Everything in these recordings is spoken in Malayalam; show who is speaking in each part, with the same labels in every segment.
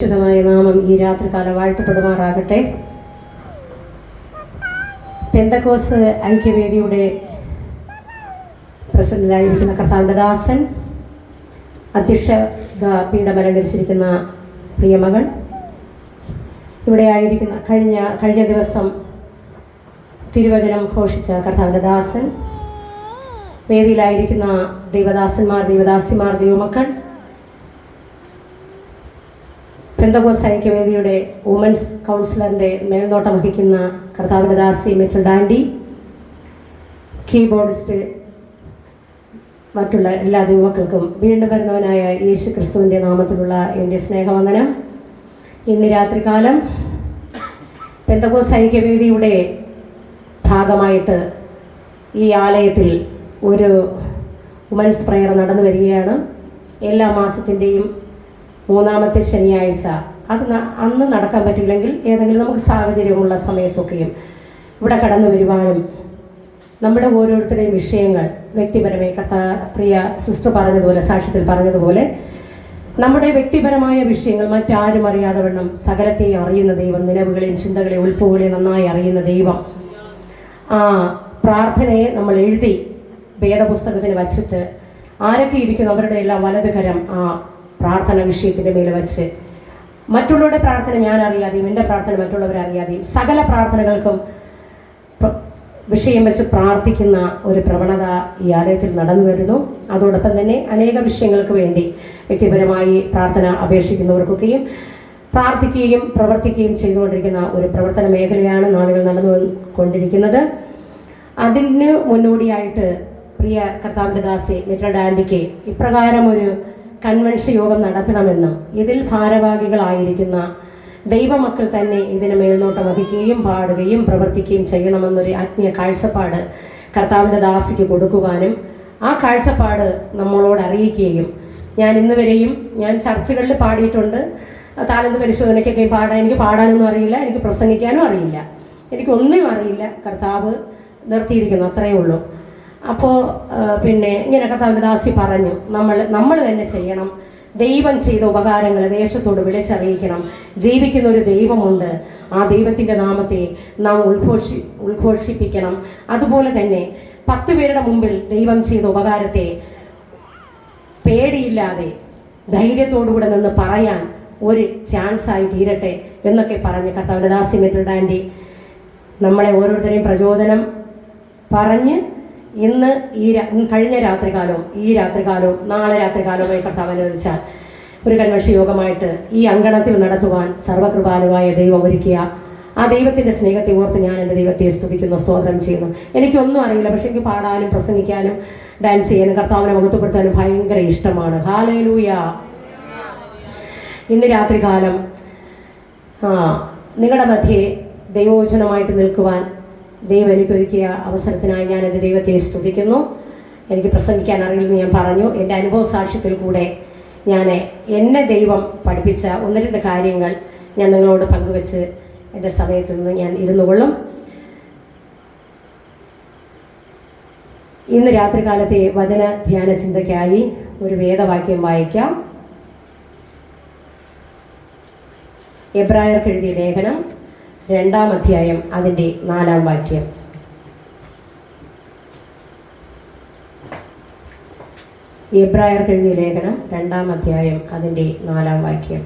Speaker 1: വിശുദ്ധമായ നാമം ഈ രാത്രികാലം വാഴ്ത്തപ്പെടുമാറാകട്ടെ. പെന്തക്കോസ് ഐക്യവേദിയുടെ പ്രസിഡന്റായിരിക്കുന്ന കർത്താവിൻ്റെ ദാസൻ, അധ്യക്ഷത പീഠമലങ്കരിച്ചിരിക്കുന്ന പ്രിയമകൾ, ഇവിടെ ആയിരിക്കുന്ന കഴിഞ്ഞ ദിവസം തിരുവചനം ഘോഷിച്ച കർത്താവിൻ്റെ ദാസൻ, വേദിയിലായിരിക്കുന്ന ദൈവദാസന്മാർ, ദൈവദാസിമാർ, ദൈവമക്കൾ, പെന്തക്കോസ് ഐക്യവേദിയുടെ വുമൻസ് കൗൺസിലറിൻ്റെ മേൽനോട്ടം വഹിക്കുന്ന കർത്താവിൻ്റെ ദാസി മെറ്റിൽഡ ആൻറ്റി, കീബോർഡിസ്റ്റ്, മറ്റുള്ള എല്ലാ ദൈവമക്കൾക്കും വീണ്ടും വരുന്നവനായ യേശു ക്രിസ്തുവിൻ്റെ നാമത്തിലുള്ള എൻ്റെ സ്നേഹവന്ദനം. ഇന്ന് രാത്രികാലം പെന്തക്കോസ് ഐക്യവേദിയുടെ ഭാഗമായിട്ട് ഈ ആലയത്തിൽ ഒരു വുമൻസ് പ്രയർ നടന്നു വരികയാണ്. എല്ലാ മാസത്തിൻ്റെയും മൂന്നാമത്തെ ശനിയാഴ്ച. അത് അന്ന് നടക്കാൻ പറ്റില്ലെങ്കിൽ ഏതെങ്കിലും നമുക്ക് സാഹചര്യമുള്ള സമയത്തൊക്കെയും ഇവിടെ കടന്നു വരുവാനും നമ്മുടെ ഓരോരുത്തരുടെയും വിഷയങ്ങൾ വ്യക്തിപരമായി പ്രിയ സിസ്റ്റർ പറഞ്ഞതുപോലെ, സാക്ഷ്യത്തിൽ പറഞ്ഞതുപോലെ, നമ്മുടെ വ്യക്തിപരമായ വിഷയങ്ങൾ മറ്റാരും അറിയാതെ വണ്ണം സകലത്തെയും അറിയുന്ന ദൈവം, നിലവുകളെയും ചിന്തകളെയും ഉൾപ്പുകളെയും നന്നായി അറിയുന്ന ദൈവം, ആ പ്രാർത്ഥനയെ നമ്മൾ എഴുതി വേദപുസ്തകത്തിന് വച്ചിട്ട് ആരൊക്കെ ഇരിക്കുന്നു അവരുടെ എല്ലാം വലതുകരം ആ പ്രാർത്ഥന വിഷയത്തിൻ്റെ മേലെ വച്ച്, മറ്റുള്ളവരുടെ പ്രാർത്ഥന ഞാൻ അറിയാതെയും എൻ്റെ പ്രാർത്ഥന മറ്റുള്ളവരെ അറിയാതെയും സകല പ്രാർത്ഥനകൾക്കും വിഷയം വെച്ച് പ്രാർത്ഥിക്കുന്ന ഒരു പ്രവണത ഈ ആലയത്തിൽ നടന്നു വരുന്നു. അതോടൊപ്പം തന്നെ അനേക വിഷയങ്ങൾക്ക് വേണ്ടി വ്യക്തിപരമായി പ്രാർത്ഥന അപേക്ഷിക്കുന്നവർക്കൊക്കെയും പ്രാർത്ഥിക്കുകയും പ്രവർത്തിക്കുകയും ചെയ്തുകൊണ്ടിരിക്കുന്ന ഒരു പ്രവർത്തന മേഖലയാണ് നാളുകൾ നടന്നു കൊണ്ടിരിക്കുന്നത്. അതിന് മുന്നോടിയായിട്ട് പ്രിയ കർത്താവിൻ്റെ ദാസി മെറ്റിൽഡ ആൻറ്റിക്ക് ഇപ്രകാരം ഒരു കൺവെൻഷൻ യോഗം നടത്തണമെന്നും ഇതിൽ ഭാരവാഹികളായിരിക്കുന്ന ദൈവമക്കൾ തന്നെ ഇതിന് മേൽനോട്ടം വഹിക്കുകയും പാടുകയും പ്രവർത്തിക്കുകയും ചെയ്യണമെന്നൊരു ആത്മീയ കാഴ്ചപ്പാട് കർത്താവിൻ്റെ ദാസിക്ക് കൊടുക്കുവാനും ആ കാഴ്ചപ്പാട് നമ്മളോട് അറിയിക്കുകയും, ഞാൻ ഇന്ന് വരെയും ഞാൻ ചർച്ചകളിൽ പാടിയിട്ടുണ്ട്, താലന്ത് പരിശോധനയ്ക്കൊക്കെ എനിക്ക് പാടാനൊന്നും അറിയില്ല, എനിക്ക് പ്രസംഗിക്കാനും അറിയില്ല, എനിക്കൊന്നും അറിയില്ല, കർത്താവ് നിർത്തിയിരിക്കുന്നു, അത്രയേ ഉള്ളൂ. അപ്പോൾ പിന്നെ ഇങ്ങനെ കർത്താവിൻ്റെ ദാസി പറഞ്ഞു, നമ്മൾ തന്നെ ചെയ്യണം, ദൈവം ചെയ്ത ഉപകാരങ്ങൾ ദേശത്തോട് വിളിച്ചറിയിക്കണം, ജീവിക്കുന്ന ഒരു ദൈവമുണ്ട്, ആ ദൈവത്തിൻ്റെ നാമത്തെ നാം ഉദ്ഘോഷിപ്പിക്കണം. അതുപോലെ തന്നെ 10 പേരുടെ മുമ്പിൽ ദൈവം ചെയ്ത ഉപകാരത്തെ പേടിയില്ലാതെ ധൈര്യത്തോടുകൂടെ നിന്ന് പറയാൻ ഒരു ചാൻസായി തീരട്ടെ എന്നൊക്കെ പറഞ്ഞ് കർത്താവിൻ്റെ ദാസി മെറ്റിൽഡ ആൻറ്റി നമ്മളെ ഓരോരുത്തരെയും പ്രചോദനം പറഞ്ഞ് ഇന്ന് കഴിഞ്ഞ രാത്രികാലവും ഈ രാത്രികാലവും നാളെ രാത്രികാലവുമായി കർത്താവ് അനുവദിച്ചാൽ ഒരു കൺവെൻഷൻ യോഗമായിട്ട് ഈ അങ്കണത്തിൽ നടത്തുവാൻ സർവകൃപാലുവായ ദൈവം ഒരുക്കിയ ആ ദൈവത്തിൻ്റെ സ്നേഹത്തെ ഓർത്ത് ഞാൻ എൻ്റെ ദൈവത്തെ സ്തുതിക്കുന്നു, സ്തോത്രം ചെയ്യുന്നു. എനിക്കൊന്നും അറിയില്ല, പക്ഷെ എനിക്ക് പാടാനും പ്രസംഗിക്കാനും ഡാൻസ് ചെയ്യാനും കർത്താവിനെ മഹത്വപ്പെടുത്താനും ഭയങ്കര ഇഷ്ടമാണ്. ഹല്ലേലൂയ. ഇന്ന് രാത്രികാലം നിങ്ങളുടെ മധ്യേ ദൈവവചനമായിട്ട് നിൽക്കുവാൻ ദൈവം എനിക്കൊരുക്കിയ അവസരത്തിനായി ഞാൻ എൻ്റെ ദൈവത്തെ സ്തുതിക്കുന്നു. എനിക്ക് പ്രസംഗിക്കാൻ അറിയില്ലെന്ന് ഞാൻ പറഞ്ഞു. എൻ്റെ അനുഭവ സാക്ഷ്യത്തിൽ കൂടെ എന്നെ ദൈവം പഠിപ്പിച്ച 1-2 കാര്യങ്ങൾ ഞാൻ നിങ്ങളോട് പങ്കുവെച്ച് എൻ്റെ സമയത്ത് നിന്ന് ഞാൻ ഇരുന്നു കൊള്ളും. ഇന്ന് രാത്രികാലത്തെ വചന ധ്യാന ചിന്തയ്ക്കായി ഒരു വേദവാക്യം വായിക്കാം. എബ്രായർക്ക് എഴുതിയ ലേഖനം 2-ാം അധ്യായം അതിൻ്റെ 4-ാം വാക്യം. എബ്രായർക്ക് എഴുതിയ ലേഖനം 2-ാം അധ്യായം അതിൻ്റെ 4-ാം വാക്യം.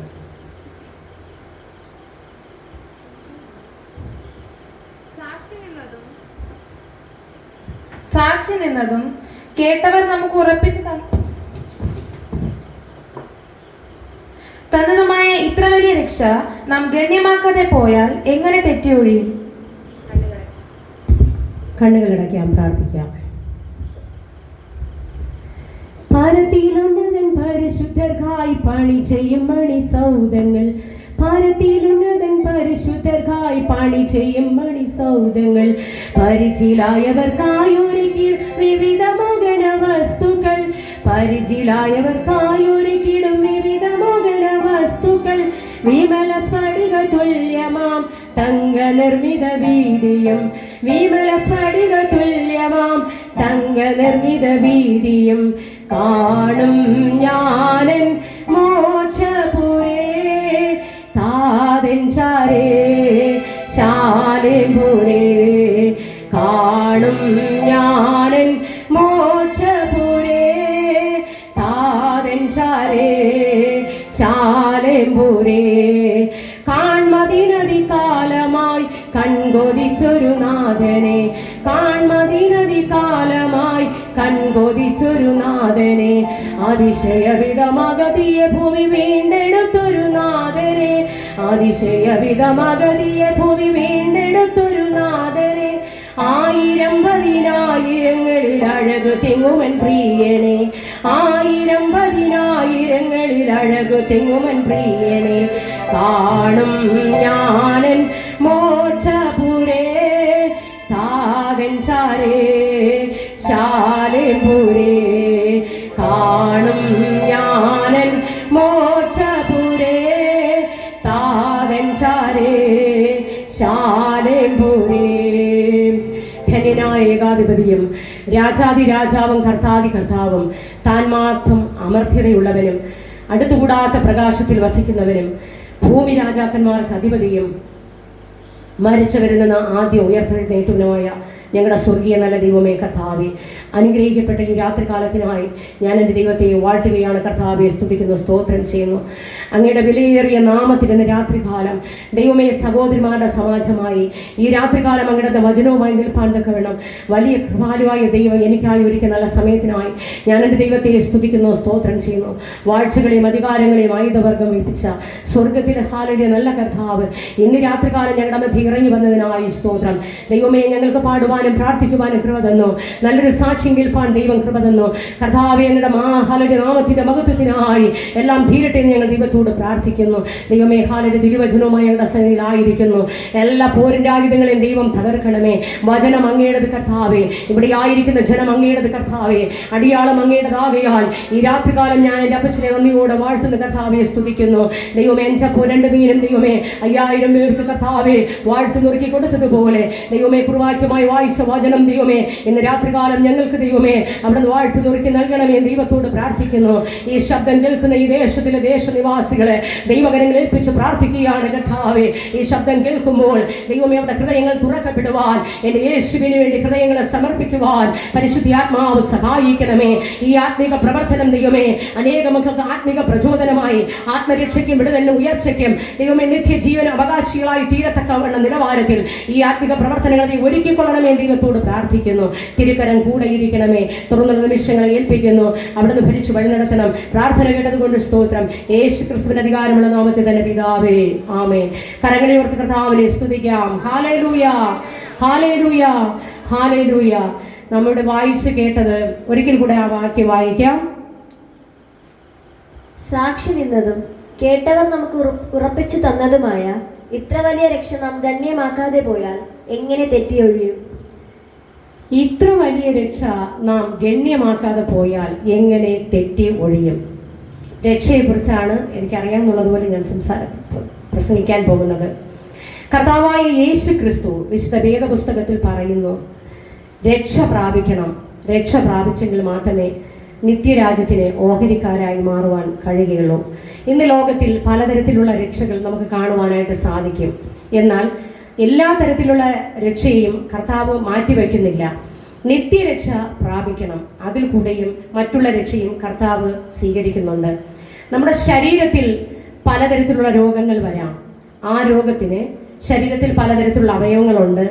Speaker 2: സാക്ഷി നിന്നതും കേട്ടവർ നമുക്ക് ഉറപ്പിച്ചു തന്നതുമായ ഇത്ര വലിയ രക്ഷ നാം ഗണ്യമാക്കാതെ പോയാൽ എങ്ങനെ തെറ്റിയൊഴിയും?
Speaker 1: കണ്ണുകളടയ്ക്കാം, പ്രാർത്ഥിക്കാം. ഭാരതീലുന്നതൻ പരിശുദ്ധർക്കായി പണി ചെയ്യും മണിസൗധങ്ങൾ, ഭാരതീലുന്നതൻ പരിശുദ്ധർക്കായി പണി ചെയ്യും മണിസൗധങ്ങൾ, പരിചിലായവർക്കായൊരുക്കി വിവിധ മോഹന വസ്തുക്കൾ, പരിചിലായവർക്കായൊരുക്കിടും വിവിധ മോഹന വസ്തുക്കൾ, വിമല സ്ഫടിക തുല്യമാം തങ്ക നിർമ്മിത വീതിയും, വിമല സ്ഫടിക തുല്യമാം തങ്ക നിർമ്മിത വീതിയും കാണും ഞാനൻ മോക്ഷപുരേ പൂരേ കാൺമതിനതി കാലമായി കൺകൊതിച്ചൊരു നാഥനെ കാൺമതിനതി കാലമായി കൺകൊതിച്ചൊരു നാഥനെ അതിശയവിധമഗതിയ ഭൂമി വീണ്ടെടുത്തൊരു നാഥനെ അതിശയവിധമഗതിയ ഭൂമി വീണ്ടെടുത്തൊരു നാഥനെ ആയിരം പതിനായിരങ്ങളിൽ അഴകു തിങ്ങുമൻ പ്രിയനെ ആയിരം പതിനായിരങ്ങളിൽ അഴകു തിങ്ങുമൻ പ്രിയനെ കാണും ഞാനൻ മോക്ഷപുരേ താതൻ ചാരേ ശാലേപുരേ കാണും ഞാനൻ മോക്ഷപുരേ താതൻ ചാരേ ശാലേപുരേ. ധന്യനായ ഏകാധിപതിയും രാജാതിരാജാവും കർത്താതി കർത്താവും താൻ മാത്രം അമർത്യതയുള്ളവനും അടുത്തുകൂടാത്ത പ്രകാശത്തിൽ വസിക്കുന്നവനും ഭൂമി രാജാക്കന്മാർക്ക് അധിപതിയും മരിച്ചവരിൽ നിന്ന് ആദ്യം ഉയർത്തെഴുന്നേറ്റവനുമായ ഞങ്ങളുടെ സ്വർഗീയ നല്ല ദൈവമേ കർത്താവേ, അനുഗ്രഹിക്കപ്പെട്ട ഈ രാത്രികാലത്തിനായി ഞാൻ എൻ്റെ ദൈവത്തെ വാഴ്ത്തുകയാണ്. കർത്താവെ സ്തുതിക്കുന്നു, സ്തോത്രം ചെയ്യുന്നു. അങ്ങയുടെ വിലയേറിയ നാമത്തിൽ ഇന്ന് രാത്രികാലം ദൈവമേ സഹോദരിമാരുടെ സമാജമായി ഈ രാത്രികാലം അങ്ങയുടെ വചനവുമായി നിൽപ്പാൻ തക്ക വേണം വലിയ കൃപാലുവായ ദൈവം എനിക്കായി ഒരുക്കിയ നല്ല സമയത്തിനായി ഞാൻ എൻ്റെ ദൈവത്തെ സ്തുതിക്കുന്നു, സ്തോത്രം ചെയ്യുന്നു. വാഴ്ചകളെയും അധികാരങ്ങളെയും ആയുധവർഗം എത്തിച്ച സ്വർഗത്തിലെ ഹാലയുടെ നല്ല കർത്താവ് ഇന്ന് രാത്രികാലം ഞങ്ങളുടെ മധ്യ ഇറങ്ങി വന്നതിനായി സ്തോത്രം. ദൈവമേ ഞങ്ങൾക്ക് പാടുവാനും പ്രാർത്ഥിക്കുവാനും കൃപ തന്നു. നല്ലൊരു സാക്ഷ്യം കേൾപ്പാൻ ദൈവം കൃപ തന്നു. കർത്താവേ ഞങ്ങളുടെ ഹാലയുടെ നാമത്തിൻ്റെ മഹത്വത്തിനായി എല്ലാം തീരട്ടെ എന്ന് ഞങ്ങൾ ദൈവത്തോട് പ്രാർത്ഥിക്കുന്നു. ദൈവമേ ഹാലയുടെ തിരുവചനവുമായി ഞങ്ങളുടെ സന്നിധിയിലായിരിക്കുന്നു. എല്ലാ പോരിൻ്റെ ആയുധങ്ങളെയും ദൈവം തകർക്കണമേ. വചനം അങ്ങയുടേത് കർത്താവേ, ഇവിടെ ആയിരിക്കുന്ന ജനം അങ്ങയുടേത് കർത്താവേ, അടിയാളം അങ്ങയുടേതാകയാൽ ഈ രാത്രികാലം ഞാൻ എൻ്റെ അപ്പച്ചനെ നന്ദിയോടെ വാഴ്ത്തുന്ന കർത്താവെ സ്തുതിക്കുന്നു. ദൈവമേ എഞ്ചപ്പോ 2 മീനും ദൈവമേ 5000 പേർക്ക് കർത്താവെ വാഴ്ത്തു നുറുക്കി കൊടുത്തതുപോലെ ദൈവമേ കുറുവാക്യമായി വായിച്ച വചനം ദൈവമേ ഇന്ന് രാത്രികാലം ഞങ്ങൾക്ക് ദൈവമേ അവിടുന്ന് വാഴ്ത്തു നുറുക്കി നൽകണമേ ദൈവത്തോട് പ്രാർത്ഥിക്കുന്നു. ഈ ശബ്ദം കേൾക്കുന്ന ഈ ദേശത്തിലെ ദേശനിവാസികളെ ദൈവകരങ്ങൾ ഏൽപ്പിച്ച് പ്രാർത്ഥിക്കുകയാണ് കർത്താവേ. ഈ ശബ്ദം കേൾക്കുമ്പോൾ ദൈവമേ അവിടെ ഹൃദയങ്ങൾ തുറക്കപ്പെടുവാൻ എൻ്റെ യേശുവിന് വേണ്ടി ഹൃദയങ്ങളെ സമർപ്പിക്കുവാൻ പരിശുദ്ധാത്മാവ് സഹായിക്കണമേ. ഈ ആത്മീക പ്രവർത്തനം ദൈവമേ അനേക മക്കൾക്ക് ആത്മീക പ്രചോദനമായി ആത്മരക്ഷയ്ക്കും വിടുതലിനും ഉയർച്ചയ്ക്കും ദൈവമേ നിത്യജീവന അവകാശികളായി തീരത്തക്കവണ്ണ നിലവാരത്തിൽ ഈ ആത്മീക പ്രവർത്തനങ്ങൾ നീ ഒരുക്കിക്കൊള്ളണമേ ദൈവത്തോട് പ്രാർത്ഥിക്കുന്നു. തിരുക്കരം കൂടെ ഇരിക്കണമേ. തുറന്നുള്ള നിമിഷങ്ങളെ ഏൽപ്പിക്കുന്നു. അവിടുന്ന് ഭരിച്ചു വഴി നടത്തണം. പ്രാർത്ഥന കേട്ടതുകൊണ്ട് സ്തോത്രം. യേശു ക്രിസ്തുവിന്റെ അധികാരമുള്ള നാമത്തിൽ തന്നെ പിതാവേ, ആമേൻ. കരങ്ങളെ ഓർത്ത് കർത്താവിനെ സ്തുതിക്കാം. Hallelujah, hallelujah, hallelujah. നമ്മുടെ വായിച്ചു കേട്ടത് ഒരിക്കൽ കൂടെ ആ വാക്യം വായിക്കാം.
Speaker 3: സാക്ഷി നിന്നതും കേട്ടവർ നമുക്ക് ഉറപ്പിച്ചു തന്നതുമായ ഇത്ര വലിയ രക്ഷ നാം ഗണ്യമാക്കാതെ പോയാൽ എങ്ങനെ തെറ്റിയൊഴിയും?
Speaker 1: ഇത്ര വലിയ രക്ഷ നാം ഗണ്യമാക്കാതെ പോയാൽ എങ്ങനെ തെറ്റി ഒഴിയും? രക്ഷയെക്കുറിച്ചാണ് എനിക്കറിയാമെന്നുള്ളതുപോലെ ഞാൻ പ്രസംഗിക്കാൻ പോകുന്നത്. കർത്താവായ യേശു ക്രിസ്തു വിശുദ്ധ വേദപുസ്തകത്തിൽ പറയുന്നു, രക്ഷ പ്രാപിക്കണം. രക്ഷ പ്രാപിച്ചെങ്കിൽ മാത്രമേ നിത്യരാജ്യത്തിന് ഓഹരിക്കാരായി മാറുവാൻ കഴിയുകയുള്ളൂ. ഇന്ന് ലോകത്തിൽ പലതരത്തിലുള്ള രക്ഷകൾ നമുക്ക് കാണുവാനായിട്ട് സാധിക്കും. എന്നാൽ എല്ലാ തരത്തിലുള്ള രക്ഷയും കർത്താവ് മാറ്റിവെക്കുന്നില്ല. നിത്യരക്ഷ പ്രാപിക്കണം. അതിൽ കൂടെയും മറ്റുള്ള രക്ഷയും കർത്താവ് സ്വീകരിക്കുന്നുണ്ട്. നമ്മുടെ ശരീരത്തിൽ പലതരത്തിലുള്ള രോഗങ്ങൾ വരാം. ആ രോഗത്തിന് ശരീരത്തിൽ പലതരത്തിലുള്ള അവയവങ്ങളുണ്ട്.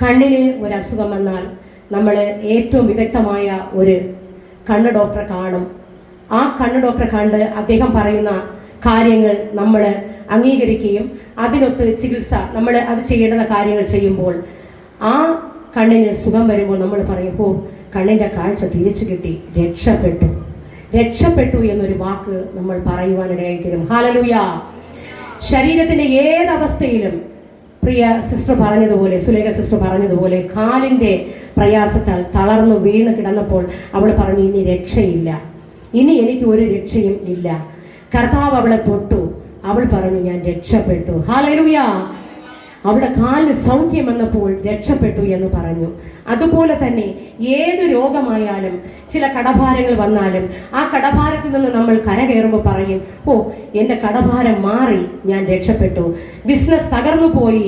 Speaker 1: കണ്ണിന് ഒരു അസുഖം വന്നാൽ നമ്മൾ ഏറ്റവും വിദഗ്ധമായ ഒരു കണ്ണ് ഡോക്ടറെ കാണും. ആ കണ്ണ് ഡോക്ടറെ കണ്ട് അദ്ദേഹം പറയുന്ന കാര്യങ്ങൾ നമ്മൾ അംഗീകരിക്കുകയും അതിനൊത്ത് ചികിത്സ നമ്മൾ അത് ചെയ്യേണ്ടുന്ന കാര്യങ്ങൾ ചെയ്യുമ്പോൾ ആ കണ്ണിന് സുഖം വരുമ്പോൾ നമ്മൾ പറയും, ഓ കണ്ണിൻ്റെ കാഴ്ച തിരിച്ചു കിട്ടി, രക്ഷപ്പെട്ടു. രക്ഷപ്പെട്ടു എന്നൊരു വാക്ക് നമ്മൾ പറയുവാനിടയായി തീരും. ഹല്ലേലൂയ. ശരീരത്തിൻ്റെ ഏതവസ്ഥയിലും പ്രിയ സിസ്റ്റർ പറഞ്ഞതുപോലെ, സുലേഖ സിസ്റ്റർ പറഞ്ഞതുപോലെ, കാലിൻ്റെ പ്രയാസത്താൽ തളർന്നു വീണ് കിടന്നപ്പോൾ അവൾ പറഞ്ഞു, ഇനി രക്ഷയില്ല, ഇനി എനിക്ക് ഒരു രക്ഷയും ഇല്ല. കർത്താവ് അവളെ തൊട്ടു. അവൾ പറഞ്ഞു, ഞാൻ രക്ഷപ്പെട്ടു. ഹല്ലേലൂയ. അവളുടെ കാലിന് സൗഖ്യം വന്നപ്പോൾ രക്ഷപ്പെട്ടു എന്ന് പറഞ്ഞു. അതുപോലെ തന്നെ ഏത് രോഗമായാലും ചില കടഭാരങ്ങൾ വന്നാലും ആ കടഭാരത്തിൽ നിന്ന് നമ്മൾ കരകയറുമ്പോൾ പറയും, ഓ എൻ്റെ കടഭാരം മാറി, ഞാൻ രക്ഷപ്പെട്ടു. ബിസിനസ് തകർന്നു പോയി,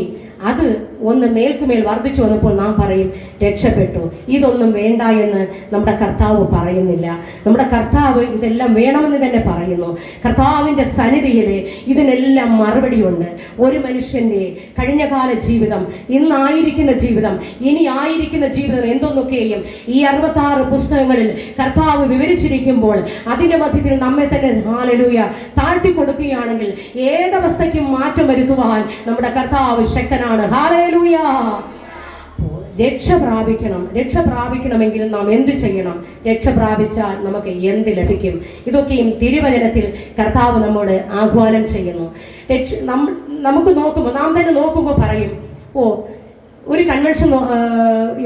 Speaker 1: അത് ഒന്ന് മേൽക്കുമേൽ വർദ്ധിച്ചു വന്നപ്പോൾ നാം പറയും രക്ഷപ്പെട്ടു. ഇതൊന്നും വേണ്ട എന്ന് നമ്മുടെ കർത്താവ് പറയുന്നില്ല. നമ്മുടെ കർത്താവ് ഇതെല്ലാം വേണമെന്ന് തന്നെ പറയുന്നു. കർത്താവിൻ്റെ സന്നിധിയിൽ ഇതിനെല്ലാം മറുപടിയുണ്ട്. ഒരു മനുഷ്യൻ്റെ കഴിഞ്ഞകാല ജീവിതം, ഇന്നായിരിക്കുന്ന ജീവിതം, ഇനി ആയിരിക്കുന്ന ജീവിതം എന്തൊന്നൊക്കെയും ഈ 66 പുസ്തകങ്ങളിൽ കർത്താവ് വിവരിച്ചിരിക്കുമ്പോൾ അതിൻ്റെ മധ്യത്തിൽ നമ്മെ തന്നെ ഹല്ലേലൂയ താഴ്ത്തി കൊടുക്കുകയാണെങ്കിൽ ഏതവസ്ഥയ്ക്കും മാറ്റം വരുത്തുവാൻ നമ്മുടെ കർത്താവ് ശക്തനാണ്. ഹല്ലേലൂയ. രക്ഷ പ്രാപിക്കണമെങ്കിൽ നാം എന്ത് ചെയ്യണം? രക്ഷ പ്രാപിച്ചാൽ നമുക്ക് എന്ത് ലഭിക്കും? ഇതൊക്കെയും തിരുവചനത്തിൽ കർത്താവ് നമ്മോട് ആഹ്വാനം ചെയ്യുന്നു. നമുക്ക് നോക്കുമ്പോൾ, നാം തന്നെ നോക്കുമ്പോൾ പറയും, ഒരു കൺവെൻഷൻ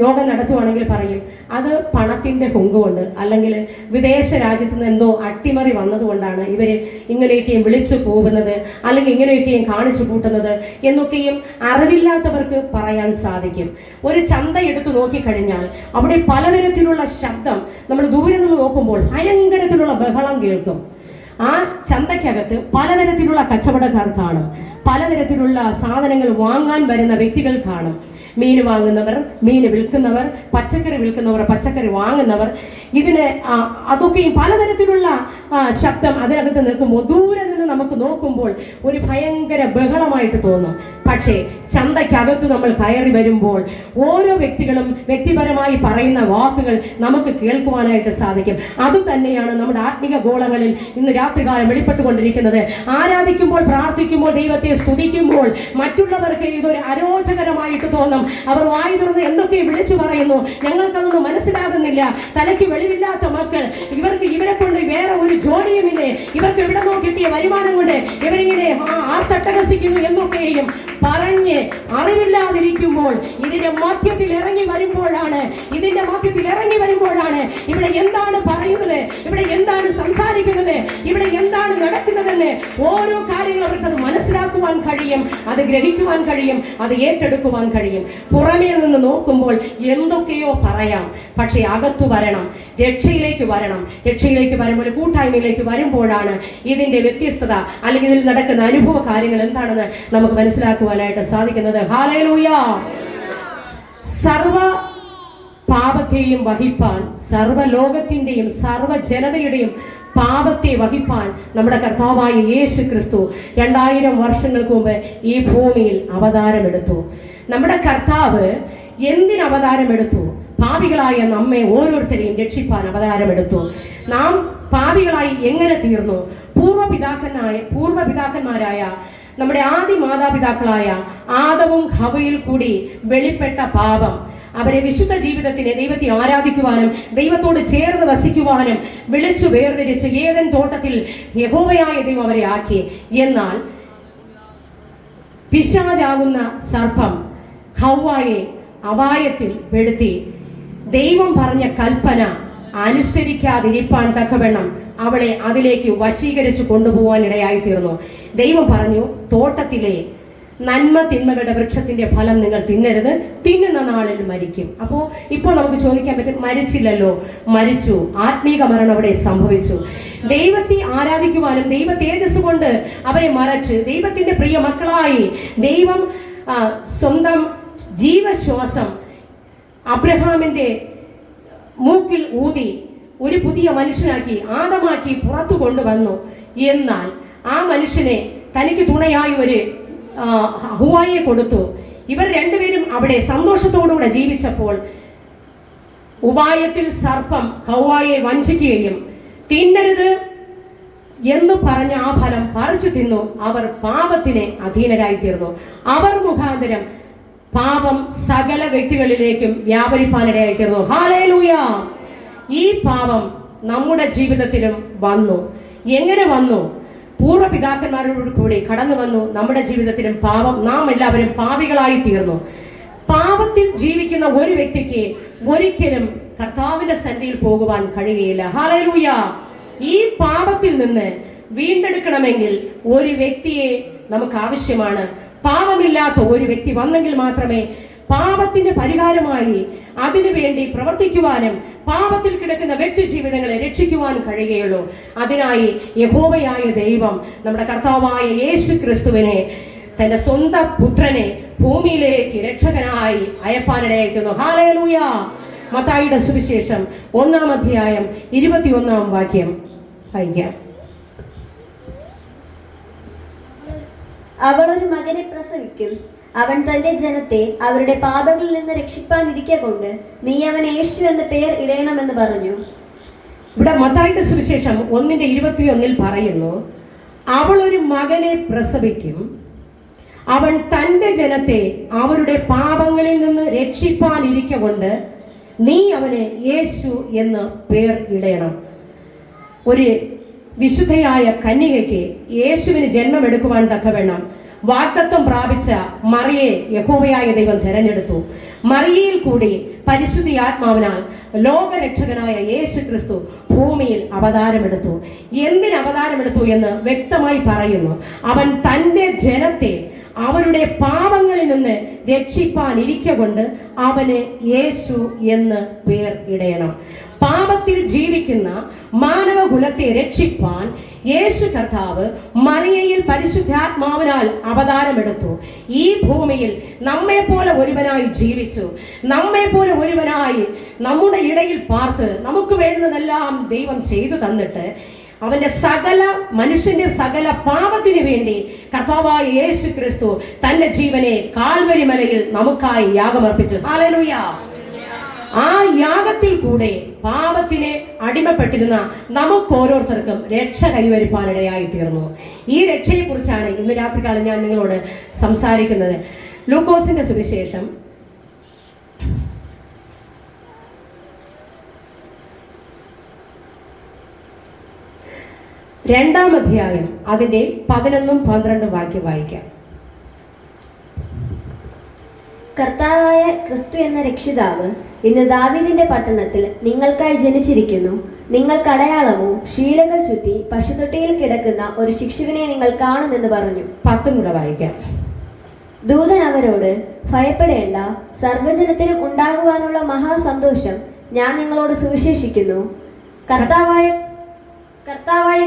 Speaker 1: യോഗം നടത്തുവാണെങ്കിൽ പറയും അത് പണത്തിൻ്റെ ഹുങ്കുകൊണ്ട്, അല്ലെങ്കിൽ വിദേശ രാജ്യത്ത് നിന്ന് എന്തോ അട്ടിമറി വന്നതുകൊണ്ടാണ് ഇവർ ഇങ്ങനെയൊക്കെയും വിളിച്ചു പോകുന്നത്, അല്ലെങ്കിൽ ഇങ്ങനെയൊക്കെയും കാണിച്ചു കൂട്ടുന്നത് എന്നൊക്കെയും അറിവില്ലാത്തവർക്ക് പറയാൻ സാധിക്കും. ഒരു ചന്ത എടുത്തു നോക്കിക്കഴിഞ്ഞാൽ അവിടെ പലതരത്തിലുള്ള ശബ്ദം, നമ്മൾ ദൂരെ നിന്ന് നോക്കുമ്പോൾ ഭയങ്കരത്തിലുള്ള ബഹളം കേൾക്കും. ആ ചന്തയ്ക്കകത്ത് പലതരത്തിലുള്ള കച്ചവടക്കാർ കാണും, പലതരത്തിലുള്ള സാധനങ്ങൾ വാങ്ങാൻ വരുന്ന വ്യക്തികൾ കാണും. മീൻ വാങ്ങുന്നവർ, മീൻ വിൽക്കുന്നവർ, പച്ചക്കറി വിൽക്കുന്നവർ, പച്ചക്കറി വാങ്ങുന്നവർ, അതൊക്കെയും പലതരത്തിലുള്ള ശബ്ദം അതിനകത്ത് നിൽക്കുമ്പോൾ ദൂരെ നിന്ന് നമുക്ക് നോക്കുമ്പോൾ ഒരു ഭയങ്കര ബഹളമായിട്ട് തോന്നും. പക്ഷേ ചന്തയ്ക്കകത്ത് നമ്മൾ കയറി വരുമ്പോൾ ഓരോ വ്യക്തികളും വ്യക്തിപരമായി പറയുന്ന വാക്കുകൾ നമുക്ക് കേൾക്കുവാനായിട്ട് സാധിക്കും. അതുതന്നെയാണ് നമ്മുടെ ആത്മീക ഗോളങ്ങളിൽ ഇന്ന് രാത്രികാലം വെളിപ്പെട്ടുകൊണ്ടിരിക്കുന്നത്. ആരാധിക്കുമ്പോൾ, പ്രാർത്ഥിക്കുമ്പോൾ, ദൈവത്തെ സ്തുതിക്കുമ്പോൾ മറ്റുള്ളവർക്ക് ഇതൊരു അരോചകരമായിട്ട് തോന്നും. അവർ വായി തുറന്ന് എന്തൊക്കെ വിളിച്ചു പറയുന്നു, ഞങ്ങൾക്കതൊന്നും മനസ്സിലാകുന്നില്ല. തലയ്ക്ക് വെളിവില്ലാത്ത മക്കൾ, ഇവരെ കൊണ്ട് വേറെ ഒരു ജോലിയുമില്ലേ, ഇവർക്ക് എവിടെ നിന്നോ കിട്ടിയ വരുമാനം കൊണ്ട് ഇവരിങ്ങനെ ആർത്തട്ടഹസിക്കുന്നു എന്നൊക്കെയും പറഞ്ഞ് അറിവില്ലാതിരിക്കുമ്പോൾ ഇതിന്റെ മധ്യത്തിൽ ഇറങ്ങി വരുമ്പോഴാണ് ഇവിടെ എന്താണ് പറയുന്നത്, ഇവിടെ എന്താണ് സംസാരിക്കുന്നത്, ഇവിടെ എന്താണ് നടക്കുന്നതെന്ന് ഓരോ കാര്യങ്ങളും അവർക്കത് മനസ്സിലാക്കുവാൻ കഴിയും, അത് ഗ്രഹിക്കുവാൻ കഴിയും, അത് ഏറ്റെടുക്കുവാൻ കഴിയും. പുറമേ നിന്ന് നോക്കുമ്പോൾ എന്തൊക്കെയോ പറയാം, പക്ഷേ അകത്തു വരണം, രക്ഷയിലേക്ക് വരുമ്പോൾ, കൂട്ടായ്മയിലേക്ക് വരുമ്പോഴാണ് ഇതിന്റെ വ്യത്യസ്തത, അല്ലെങ്കിൽ ഇതിൽ നടക്കുന്ന അനുഭവ കാര്യങ്ങൾ എന്താണെന്ന് നമുക്ക് മനസ്സിലാക്കുവാനായിട്ട് സാധിക്കുന്നത്. ഹല്ലേലൂയ. സർവ പാപത്തെയും വഹിപ്പാൻ, സർവ്വലോകത്തിൻ്റെയും സർവ്വജനതയുടെയും പാപത്തെ വഹിപ്പാൻ നമ്മുടെ കർത്താവായ യേശു ക്രിസ്തു 2000 വർഷങ്ങൾക്ക് മുമ്പ് ഈ ഭൂമിയിൽ അവതാരമെടുത്തു. നമ്മുടെ കർത്താവ് എന്തിന് അവതാരമെടുത്തു? പാപികളായ നമ്മെ ഓരോരുത്തരെയും രക്ഷിപ്പാൻ അവതാരമെടുത്തു. നാം പാപികളായി എങ്ങനെ തീർന്നു? പൂർവ്വപിതാക്കന്മാരായ നമ്മുടെ ആദി മാതാപിതാക്കളായ ആദവും ഹവയിൽ കൂടി വെളിപ്പെട്ട പാപം അവരെ വിശുദ്ധ ജീവിതത്തിനെ, ദൈവത്തെ ആരാധിക്കുവാനും ദൈവത്തോട് ചേർന്ന് വസിക്കുവാനും വിളിച്ചു വേർതിരിച്ച് ഏദൻ തോട്ടത്തിൽ യഹോവയായ ദൈവം അവരെ ആക്കി. എന്നാൽ പിശാചാകുന്ന സർപ്പം ഹവ്വായെ അപായത്തിൽ പെടുത്തി ദൈവം പറഞ്ഞ കൽപ്പന അനുസരിക്കാതിരിപ്പാൻ തക്കവണ്ണം അവളെ അതിലേക്ക് വശീകരിച്ചു കൊണ്ടുപോകാൻ ഇടയായിത്തീർന്നു. ദൈവം പറഞ്ഞു, തോട്ടത്തിലെ നന്മ തിന്മകളുടെ വൃക്ഷത്തിന്റെ ഫലം നിങ്ങൾ തിന്നരുത്, തിന്നുന്ന നാളിൽ മരിക്കും. അപ്പോൾ ഇപ്പോൾ നമുക്ക് ചോദിക്കാൻ പറ്റും, മരിച്ചില്ലല്ലോ. മരിച്ചു. ആത്മീക മരണം അവിടെ സംഭവിച്ചു. ദൈവത്തെ ആരാധിക്കുവാനും ദൈവ തേജസ് കൊണ്ട് അവരെ മറച്ച് ദൈവത്തിന്റെ പ്രിയ മക്കളായി ദൈവം സ്വന്തം ജീവശ്വാസം അബ്രഹാമിന്റെ മൂക്കിൽ ഊതി ഒരു പുതിയ മനുഷ്യനാക്കി, ആദമാക്കി പുറത്തു കൊണ്ടുവന്നു. എന്നാൽ ആ മനുഷ്യനെ തനിക്ക് തുണയായി ഒരു ഹവ്വായെ കൊടുത്തു. ഇവർ രണ്ടുപേരും അവിടെ സന്തോഷത്തോടുകൂടെ ജീവിച്ചപ്പോൾ ഉപായത്തിൽ സർപ്പം ഹവ്വായെ വഞ്ചിക്കുകയും തിന്നരുത് എന്ന് പറഞ്ഞ ആ ഫലം പറിച്ചു തിന്നു. അവർ പാപത്തിന് അധീനരായി തീർന്നു. അവർ മുഖാന്തരം പാപം സകല വ്യക്തികളിലേക്കും വ്യാപരിപ്പാനിടയായി തീർന്നു. ഹല്ലേലൂയ. ഈ പാപം നമ്മുടെ ജീവിതത്തിലും വന്നു. എങ്ങനെ വന്നു? പൂർവ്വപിതാക്കന്മാരോട് കൂടി കടന്നു വന്നു. നമ്മുടെ ജീവിതത്തിലും പാപം, നാം എല്ലാവരും പാപികളായി തീർന്നു. പാപത്തിൽ ജീവിക്കുന്ന ഒരു വ്യക്തിക്ക് ഒരിക്കലും കർത്താവിന്റെ സന്നിധിയിൽ പോകുവാൻ കഴിയുകയില്ല. ഹല്ലേലൂയ. ഈ പാപത്തിൽ നിന്ന് വീണ്ടെടുക്കണമെങ്കിൽ ഒരു വ്യക്തിയെ നമുക്ക് ആവശ്യമാണ്. പാപമില്ലാത്ത ഒരു വ്യക്തി വന്നെങ്കിൽ മാത്രമേ പാപത്തിന് പരിഹാരമായി അതിനുവേണ്ടി പ്രവർത്തിക്കുവാനും പാപത്തിൽ കിടക്കുന്ന വ്യക്തി ജീവിതങ്ങളെ രക്ഷിക്കുവാൻ കഴിയുകയുള്ളൂ. അതിനായി യഹോവയായ ദൈവം നമ്മുടെ കർത്താവായ യേശു ക്രിസ്തുവിനെ തൻ്റെ സ്വന്തം പുത്രനെ ഭൂമിയിലേക്ക് രക്ഷകനായി അയപ്പാനിടയായിരുന്നു. ഹല്ലേലൂയ. മത്തായിയുടെ സുവിശേഷം 1-ാം അധ്യായം 21-ാം വാക്യം വായിക്കാം.
Speaker 3: അവൾ ഒരു മകനെ പ്രസവിക്കും, അവൻ തന്റെ ജനത്തെ അവരുടെ പാപങ്ങളിൽ നിന്ന് രക്ഷിപ്പാനിരിക്കെ കൊണ്ട് നീ അവൻ യേശു എന്ന പേർ ഇടയണമെന്ന് പറഞ്ഞു.
Speaker 1: ഇവിടെ മത്തായിയുടെ സുവിശേഷം 1:21 പറയുന്നു, അവൾ ഒരു മകനെ പ്രസവിക്കും, അവൻ തൻ്റെ ജനത്തെ അവരുടെ പാപങ്ങളിൽ നിന്ന് രക്ഷിപ്പാനിരിക്കെ കൊണ്ട് നീ അവന് യേശു എന്ന് പേർ ഇടയണം. ഒരു വിശുദ്ധയായ കന്യകയ്ക്ക് യേശുവിന് ജന്മമെടുക്കുവാൻ തക്കവണ്ണം വാഗ്ദത്തം പ്രാപിച്ച മറിയെ യഹോവയായ ദൈവം തെരഞ്ഞെടുത്തു. മറിയയിൽ കൂടി പരിശുദ്ധി ആത്മാവിനാൽ ലോകരക്ഷകനായ യേശു ക്രിസ്തു ഭൂമിയിൽ അവതാരമെടുത്തു. എന്തിന് അവതാരമെടുത്തു എന്ന് വ്യക്തമായി പറയുന്നു. അവൻ തൻ്റെ ജനത്തെ അവരുടെ പാപങ്ങളിൽ നിന്ന് രക്ഷിപ്പാനിരിക്കെ കൊണ്ട് അവന് യേശു എന്ന് പേർ ഇടയണം. പാപത്തിൽ ജീവിക്കുന്ന മാനവകുലത്തെ രക്ഷിപ്പാൻ യേശു കർത്താവ് മറിയയിൽ പരിശുദ്ധാത്മാവിനാൽ അവതാരമെടുത്തു. ഈ ഭൂമിയിൽ നമ്മെപ്പോലെ ഒരുവനായി ജീവിച്ചു, നമ്മെപ്പോലെ ഒരുവനായി നമ്മുടെ ഇടയിൽ പാർത്ത് നമുക്ക് വേണ്ടുന്നതെല്ലാം ദൈവം ചെയ്തു തന്നിട്ട് മനുഷ്യന്റെ സകല പാപത്തിന് വേണ്ടി കർത്താവായ യേശു ക്രിസ്തു തന്റെ ജീവനെ കാൽവരി മലയിൽ നമുക്കായി യാഗമർപ്പിച്ചു. ഹല്ലേലൂയ. ആ യാഗത്തിൽ കൂടെ പാപത്തിനെ അടിമപ്പെട്ടിരുന്ന നമുക്ക് ഓരോരുത്തർക്കും രക്ഷ കൈവരിപ്പാനിടയായി തീർന്നു. ഈ രക്ഷയെക്കുറിച്ചാണ് ഇന്ന് രാത്രികാലം ഞാൻ നിങ്ങളോട് സംസാരിക്കുന്നത്. ലൂക്കോസിന്റെ സുവിശേഷം 2-ാം അധ്യായം അതിൻ്റെ 11-12 വാക്യം വായിക്കാം.
Speaker 3: കർത്താവായ ക്രിസ്തു എന്ന രക്ഷിതാവ് ഇന്ന് ദാവീദിന്റെ പട്ടണത്തിൽ നിങ്ങൾക്കായി ജനിച്ചിരിക്കുന്നു. നിങ്ങൾക്ക് അടയാളമോ ശീലകൾ ചുറ്റി പശുത്തൊട്ടിയിൽ കിടക്കുന്ന ഒരു ശിശുവിനെ നിങ്ങൾ കാണുമെന്ന് പറഞ്ഞു.
Speaker 1: 10 കൂടെ വായിക്കാം.
Speaker 3: ദൂതൻ അവരോട്, ഭയപ്പെടേണ്ട, സർവ്വജനത്തിനും ഉണ്ടാകുവാനുള്ള മഹാസന്തോഷം ഞാൻ നിങ്ങളോട് സുവിശേഷിക്കുന്നു. കർത്താവായ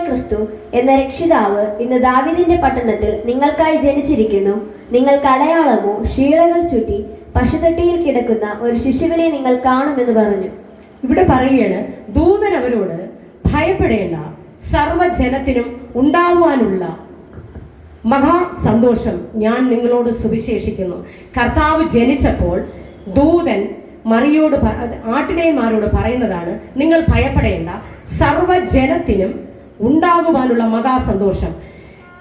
Speaker 3: ക്രിസ്തു എന്ന രക്ഷിതാവ് ഇന്ന് ദാവീദിന്റെ പട്ടണത്തിൽ നിങ്ങൾക്കായി ജനിച്ചിരിക്കുന്നു. നിങ്ങൾക്ക് അടയാളമോ ശീലകൾ ചുറ്റി പശുത്തൊട്ടിയിൽ കിടക്കുന്ന ഒരു ശിശുവിനെ നിങ്ങൾ കാണുമെന്ന് പറഞ്ഞു.
Speaker 1: ഇവിടെ പറയുകയാണ്, ദൂതൻ അവരോട് ഭയപ്പെടേണ്ട, സർവ്വജനത്തിനും ഉണ്ടാകുവാനുള്ള മഹാസന്തോഷം ഞാൻ നിങ്ങളോട് സുവിശേഷിക്കുന്നു. കർത്താവ് ജനിച്ചപ്പോൾ ദൂതൻ മറിയോട് ആട്ടിടയന്മാരോട് പറയുന്നതാണ്, നിങ്ങൾ ഭയപ്പെടേണ്ട, സർവ്വജനത്തിനും ഉണ്ടാകുവാനുള്ള മഹാസന്തോഷം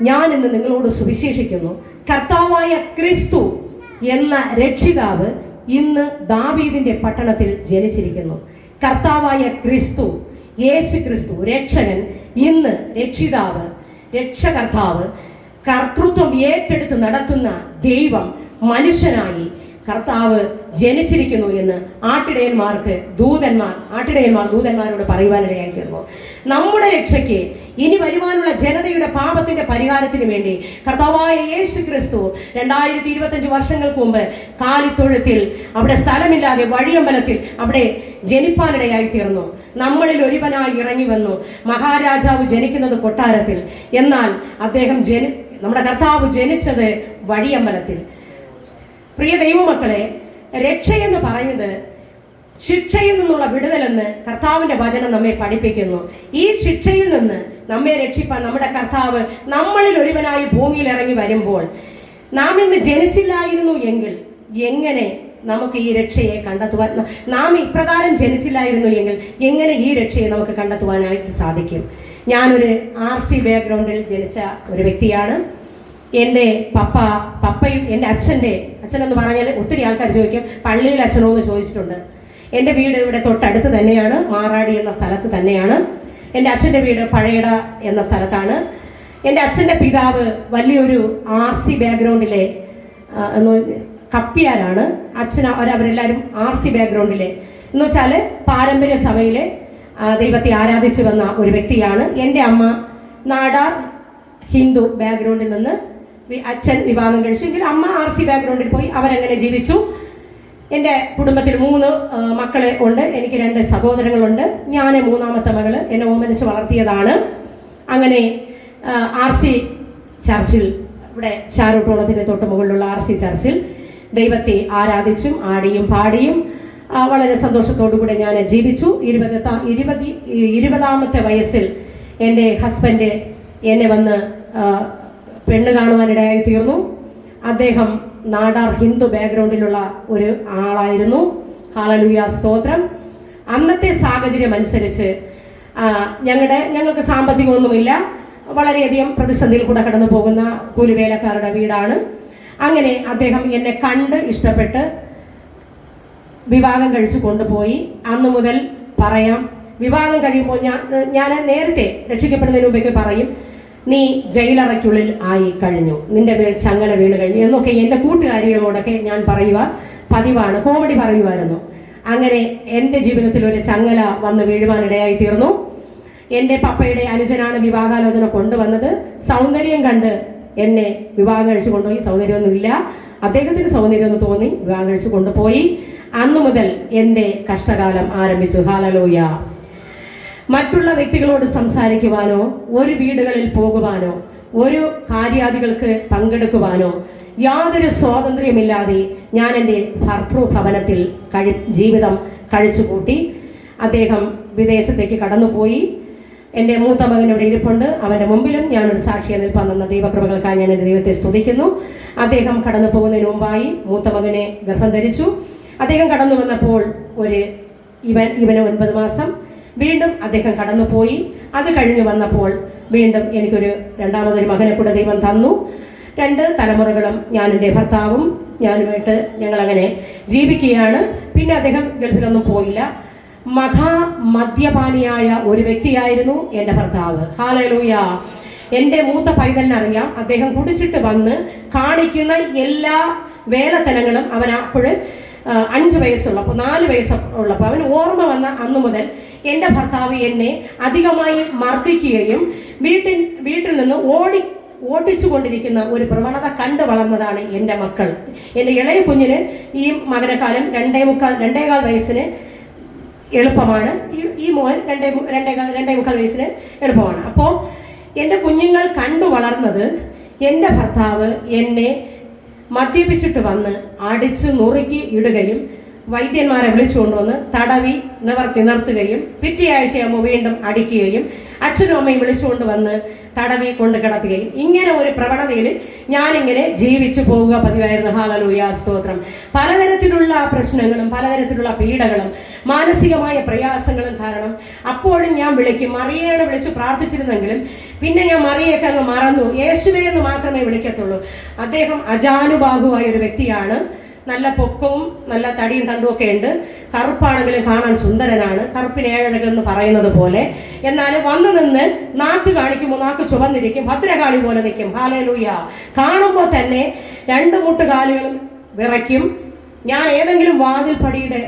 Speaker 1: ഞാൻ ഇന്ന് നിങ്ങളോട് സുവിശേഷിക്കുന്നു. കർത്താവായ ക്രിസ്തു എന്ന രക്ഷിതാവ് ഇന്ന് ദാവീദിന്റെ പട്ടണത്തിൽ ജനിച്ചിരിക്കുന്നു. കർത്താവായ ക്രിസ്തു, യേശു ക്രിസ്തു രക്ഷകൻ, ഇന്ന് രക്ഷിതാവ്, രക്ഷകർത്താവ്, കർത്തൃത്വം ഏറ്റെടുത്ത് നടത്തുന്ന ദൈവം മനുഷ്യനായി കർത്താവ് ജനിച്ചിരിക്കുന്നു എന്ന് ആട്ടിടയന്മാർ ദൂതന്മാരോട് പറയുവാനിടയായി തീർന്നു. നമ്മുടെ രക്ഷയ്ക്ക് ഇനി വരുവാനുള്ള ജനതയുടെ പാപത്തിന്റെ പരിഹാരത്തിന് വേണ്ടി കർത്താവായ യേശു ക്രിസ്തു 2025 വർഷങ്ങൾക്ക് മുമ്പ് കാലിത്തൊഴുത്തിൽ, അവിടെ സ്ഥലമില്ലാതെ വഴിയമ്പലത്തിൽ അവിടെ ജനിപ്പാനിടയായി തീർന്നു. നമ്മളിൽ ഒരുവനായി ഇറങ്ങി വന്നു. മഹാരാജാവ് ജനിക്കുന്നത് കൊട്ടാരത്തിൽ, എന്നാൽ നമ്മുടെ കർത്താവ് ജനിച്ചത് വഴിയമ്പലത്തിൽ. പ്രിയ ദൈവമക്കളെ, രക്ഷയെന്ന് പറയുന്നത് ശിക്ഷയിൽ നിന്നുള്ള വിടുതലെന്ന് കർത്താവിൻ്റെ വചനം നമ്മെ പഠിപ്പിക്കുന്നു. ഈ ശിക്ഷയിൽ നിന്ന് നമ്മെ രക്ഷിപ്പാൻ നമ്മുടെ കർത്താവ് നമ്മളിൽ ഒരുവനായി ഭൂമിയിൽ ഇറങ്ങി വരുമ്പോൾ, നാം ഇന്ന് ജനിച്ചില്ലായിരുന്നു എങ്കിൽ എങ്ങനെ നമുക്ക് ഈ രക്ഷയെ കണ്ടെത്തുവാൻ, നാം ഇപ്രകാരം ജനിച്ചില്ലായിരുന്നു എങ്കിൽ എങ്ങനെ ഈ രക്ഷയെ നമുക്ക് കണ്ടെത്തുവാനായിട്ട് സാധിക്കും? ഞാനൊരു RC ബാക്ക്ഗ്രൗണ്ടിൽ ജനിച്ച ഒരു വ്യക്തിയാണ്. എൻ്റെ എൻ്റെ അച്ഛനെന്ന് പറഞ്ഞാൽ ഒത്തിരി ആൾക്കാർ ചോദിക്കും, പള്ളിയിൽ അച്ഛനോ എന്ന് ചോദിച്ചിട്ടുണ്ട്. എൻ്റെ വീട് ഇവിടെ തൊട്ടടുത്ത് തന്നെയാണ്, മാറാടി എന്ന സ്ഥലത്ത് തന്നെയാണ്. എൻ്റെ അച്ഛൻ്റെ വീട് പഴയട എന്ന സ്ഥലത്താണ്. എൻ്റെ അച്ഛൻ്റെ പിതാവ് വലിയൊരു RC ബാക്ക്ഗ്രൗണ്ടിലെ കപ്പിയാരാണ്. അവരെല്ലാവരും RC ബാക്ക്ഗ്രൗണ്ടിലെ എന്ന് വെച്ചാൽ പാരമ്പര്യ സഭയിലെ ദൈവത്തെ ആരാധിച്ചു വന്ന ഒരു വ്യക്തിയാണ്. എൻ്റെ അമ്മ നാടാർ ഹിന്ദു ബാക്ക്ഗ്രൗണ്ടിൽ നിന്ന് അച്ഛൻ വിവാഹം കഴിച്ചു. എങ്കിൽ അമ്മ RC ബാക്ക്ഗ്രൗണ്ടിൽ പോയി അവരങ്ങനെ ജീവിച്ചു. എൻ്റെ കുടുംബത്തിൽ 3 മക്കളെ ഉണ്ട്. എനിക്ക് 2 സഹോദരങ്ങളുണ്ട്. ഞാൻ 3ാമത്തെ മകള്. എന്നെ ഓമനിച്ച് വളർത്തിയതാണ്. അങ്ങനെ RC ചർച്ചിൽ ഇവിടെ ചാരോട്ടോണത്തിൻ്റെ തൊട്ട് മുകളിലുള്ള RC ചർച്ചിൽ ദൈവത്തെ ആരാധിച്ചും ആടിയും പാടിയും വളരെ സന്തോഷത്തോടു കൂടെ ഞാൻ ജീവിച്ചു. 20ാമത്തെ വയസ്സിൽ എൻ്റെ ഹസ്ബൻഡ് എന്നെ വന്ന് പെണ്ണ് കാണുവാനിടയായി തീർന്നു. അദ്ദേഹം നാടാർ ഹിന്ദു ബാക്ക്ഗ്രൗണ്ടിലുള്ള ഒരു ആളായിരുന്നു. ഹല്ലേലൂയ, സ്തോത്രം. അന്നത്തെ സാഹചര്യം അനുസരിച്ച് ഞങ്ങൾക്ക് സാമ്പത്തികമൊന്നുമില്ല. വളരെയധികം പ്രതിസന്ധിയിൽ കൂടെ കടന്നു പോകുന്ന കൂലിവേലക്കാരുടെ വീടാണ്. അങ്ങനെ അദ്ദേഹം എന്നെ കണ്ട് ഇഷ്ടപ്പെട്ട് വിവാഹം കഴിച്ചു കൊണ്ടുപോയി. അന്നു മുതൽ പറയാം, വിവാഹം കഴിയുമ്പോൾ ഞാൻ നേരത്തെ രക്ഷിക്കപ്പെടുന്നതിന് മുമ്പേക്ക് പറയും, നീ ജയിലറയ്ക്കുള്ളിൽ ആയി കഴിഞ്ഞു, നിന്റെ മേൽ ചങ്ങല വീണ് കഴിഞ്ഞു എന്നൊക്കെ എൻ്റെ കൂട്ടുകാരികളോടൊക്കെ ഞാൻ പറയുക പതിവാണ്, കോമഡി പറയുമായിരുന്നു. അങ്ങനെ എൻ്റെ ജീവിതത്തിൽ ഒരു ചങ്ങല വന്ന് വീഴുവാനിടയായി തീർന്നു. എൻ്റെ പപ്പയുടെ അനുജനാണ് വിവാഹാലോചന കൊണ്ടുവന്നത്. സൗന്ദര്യം കണ്ട് എന്നെ വിവാഹം കഴിച്ചു കൊണ്ടുപോയി. സൗന്ദര്യമൊന്നുമില്ല, അദ്ദേഹത്തിന് സൗന്ദര്യമൊന്നും തോന്നി, വിവാഹം കഴിച്ചു കൊണ്ടുപോയി. അന്നു മുതൽ എൻ്റെ കഷ്ടകാലം ആരംഭിച്ചു. ഹല്ലേലൂയ. മറ്റുള്ള വ്യക്തികളോട് സംസാരിക്കുവാനോ ഒരു വീടുകളിൽ പോകുവാനോ ഒരു കാര്യാദികൾക്ക് പങ്കെടുക്കുവാനോ യാതൊരു സ്വാതന്ത്ര്യമില്ലാതെ ഞാൻ എൻ്റെ ഭർതൃഭവനത്തിൽ ജീവിതം കഴിച്ചുകൂട്ടി. അദ്ദേഹം വിദേശത്തേക്ക് കടന്നുപോയി. എൻ്റെ മൂത്ത മകൻ ഇവിടെ ഇരിപ്പുണ്ട്. അവൻ്റെ മുമ്പിലും ഞാനൊരു സാക്ഷിയെ നിൽപ്പാന്നെന്ന ദൈവകൃപകൾക്കായി ഞാൻ എൻ്റെ ദൈവത്തെ സ്തുതിക്കുന്നു. അദ്ദേഹം കടന്നു പോകുന്നതിന് മുമ്പായി മൂത്ത മകനെ ഗർഭം ധരിച്ചു. അദ്ദേഹം കടന്നു വന്നപ്പോൾ ഇവന് 9 മാസം. വീണ്ടും അദ്ദേഹം കടന്നുപോയി. അത് കഴിഞ്ഞ് വന്നപ്പോൾ വീണ്ടും എനിക്കൊരു രണ്ടാമതൊരു മകനെ കൂടെ ദൈവം തന്നു. 2 തലമുറകളും ഞാൻ എൻ്റെ ഭർത്താവും ഞാനുമായിട്ട് ഞങ്ങളങ്ങനെ ജീവിക്കുകയാണ്. പിന്നെ അദ്ദേഹം ഗൾഫിലൊന്നും പോയില്ല. മദ്യപാനിയായ ഒരു വ്യക്തിയായിരുന്നു എൻ്റെ ഭർത്താവ്. ഹല്ലേലൂയ. എൻ്റെ മൂത്ത പൈതലിനറിയാം, അദ്ദേഹം കുടിച്ചിട്ട് വന്ന് കാണിക്കുന്ന എല്ലാ വേലത്തനങ്ങളും അവൻ അപ്പോൾ 5 വയസ്സുള്ളപ്പോൾ 4 വയസ്സുള്ളപ്പോൾ അവന് ഓർമ്മ വന്ന അന്നു മുതൽ എൻ്റെ ഭർത്താവ് എന്നെ അധികമായി മർദ്ദിക്കുകയും വീട്ടിൽ നിന്ന് ഓടിച്ചു കൊണ്ടിരിക്കുന്ന ഒരു പ്രവണത കണ്ടു വളർന്നതാണ് എൻ്റെ മക്കൾ. എൻ്റെ ഇളയ കുഞ്ഞിന് ഈ മകനെക്കാലം 2.25 വയസ്സിന് എളുപ്പമാണ്. ഈ മോൻ 2.25 വയസ്സിന് എളുപ്പമാണ്. അപ്പോൾ എൻ്റെ കുഞ്ഞുങ്ങൾ കണ്ടു വളർന്നത് എൻ്റെ ഭർത്താവ് എന്നെ മദ്യപിച്ചിട്ട് വന്ന് അടിച്ച് നുറുക്കി ഇടുകയും വൈദ്യന്മാരെ വിളിച്ചുകൊണ്ടുവന്ന് തടവി നിർത്തുകയും പിറ്റേ ആഴ്ചയാകുമ്പോൾ വീണ്ടും അടിക്കുകയും അച്ഛനും അമ്മയും വിളിച്ചുകൊണ്ട് വന്ന് തടവി കൊണ്ട് കിടത്തുകയും ഇങ്ങനെ ഒരു പ്രവണതയിൽ ഞാനിങ്ങനെ ജീവിച്ചു പോവുക പതിവായിരുന്നു. ഹല്ലേലൂയ, സ്തോത്രം. പലതരത്തിലുള്ള പ്രശ്നങ്ങളും പലതരത്തിലുള്ള പീഡകളും മാനസികമായ പ്രയാസങ്ങളും കാരണം അപ്പോഴും ഞാൻ മറിയേനെ വിളിച്ച് പ്രാർത്ഥിച്ചിരുന്നെങ്കിലും പിന്നെ ഞാൻ മറിയൊക്കെ അങ്ങ് മറന്നു. യേശുവേ എന്ന് മാത്രമേ വിളിക്കത്തുള്ളൂ. അദ്ദേഹം അജാനുബാഹുവായ ഒരു വ്യക്തിയാണ്. നല്ല പൊക്കവും നല്ല തടിയും തണ്ടും ഒക്കെ ഉണ്ട്. കറുപ്പാണെങ്കിലും കാണാൻ സുന്ദരനാണ്. കറുപ്പിന് ഏഴഴകെന്ന് പറയുന്നത് പോലെ. എന്നാൽ വന്നു നിന്ന് നാക്ക് കാണിക്കുമ്പോൾ നാക്ക് ചുവന്നിരിക്കും, ഭദ്രകാളി പോലെ നിൽക്കും. ഹല്ലേലൂയ. കാണുമ്പോൾ തന്നെ 2 മുട്ടുകാലുകളും വിറയ്ക്കും. ഞാൻ ഏതെങ്കിലും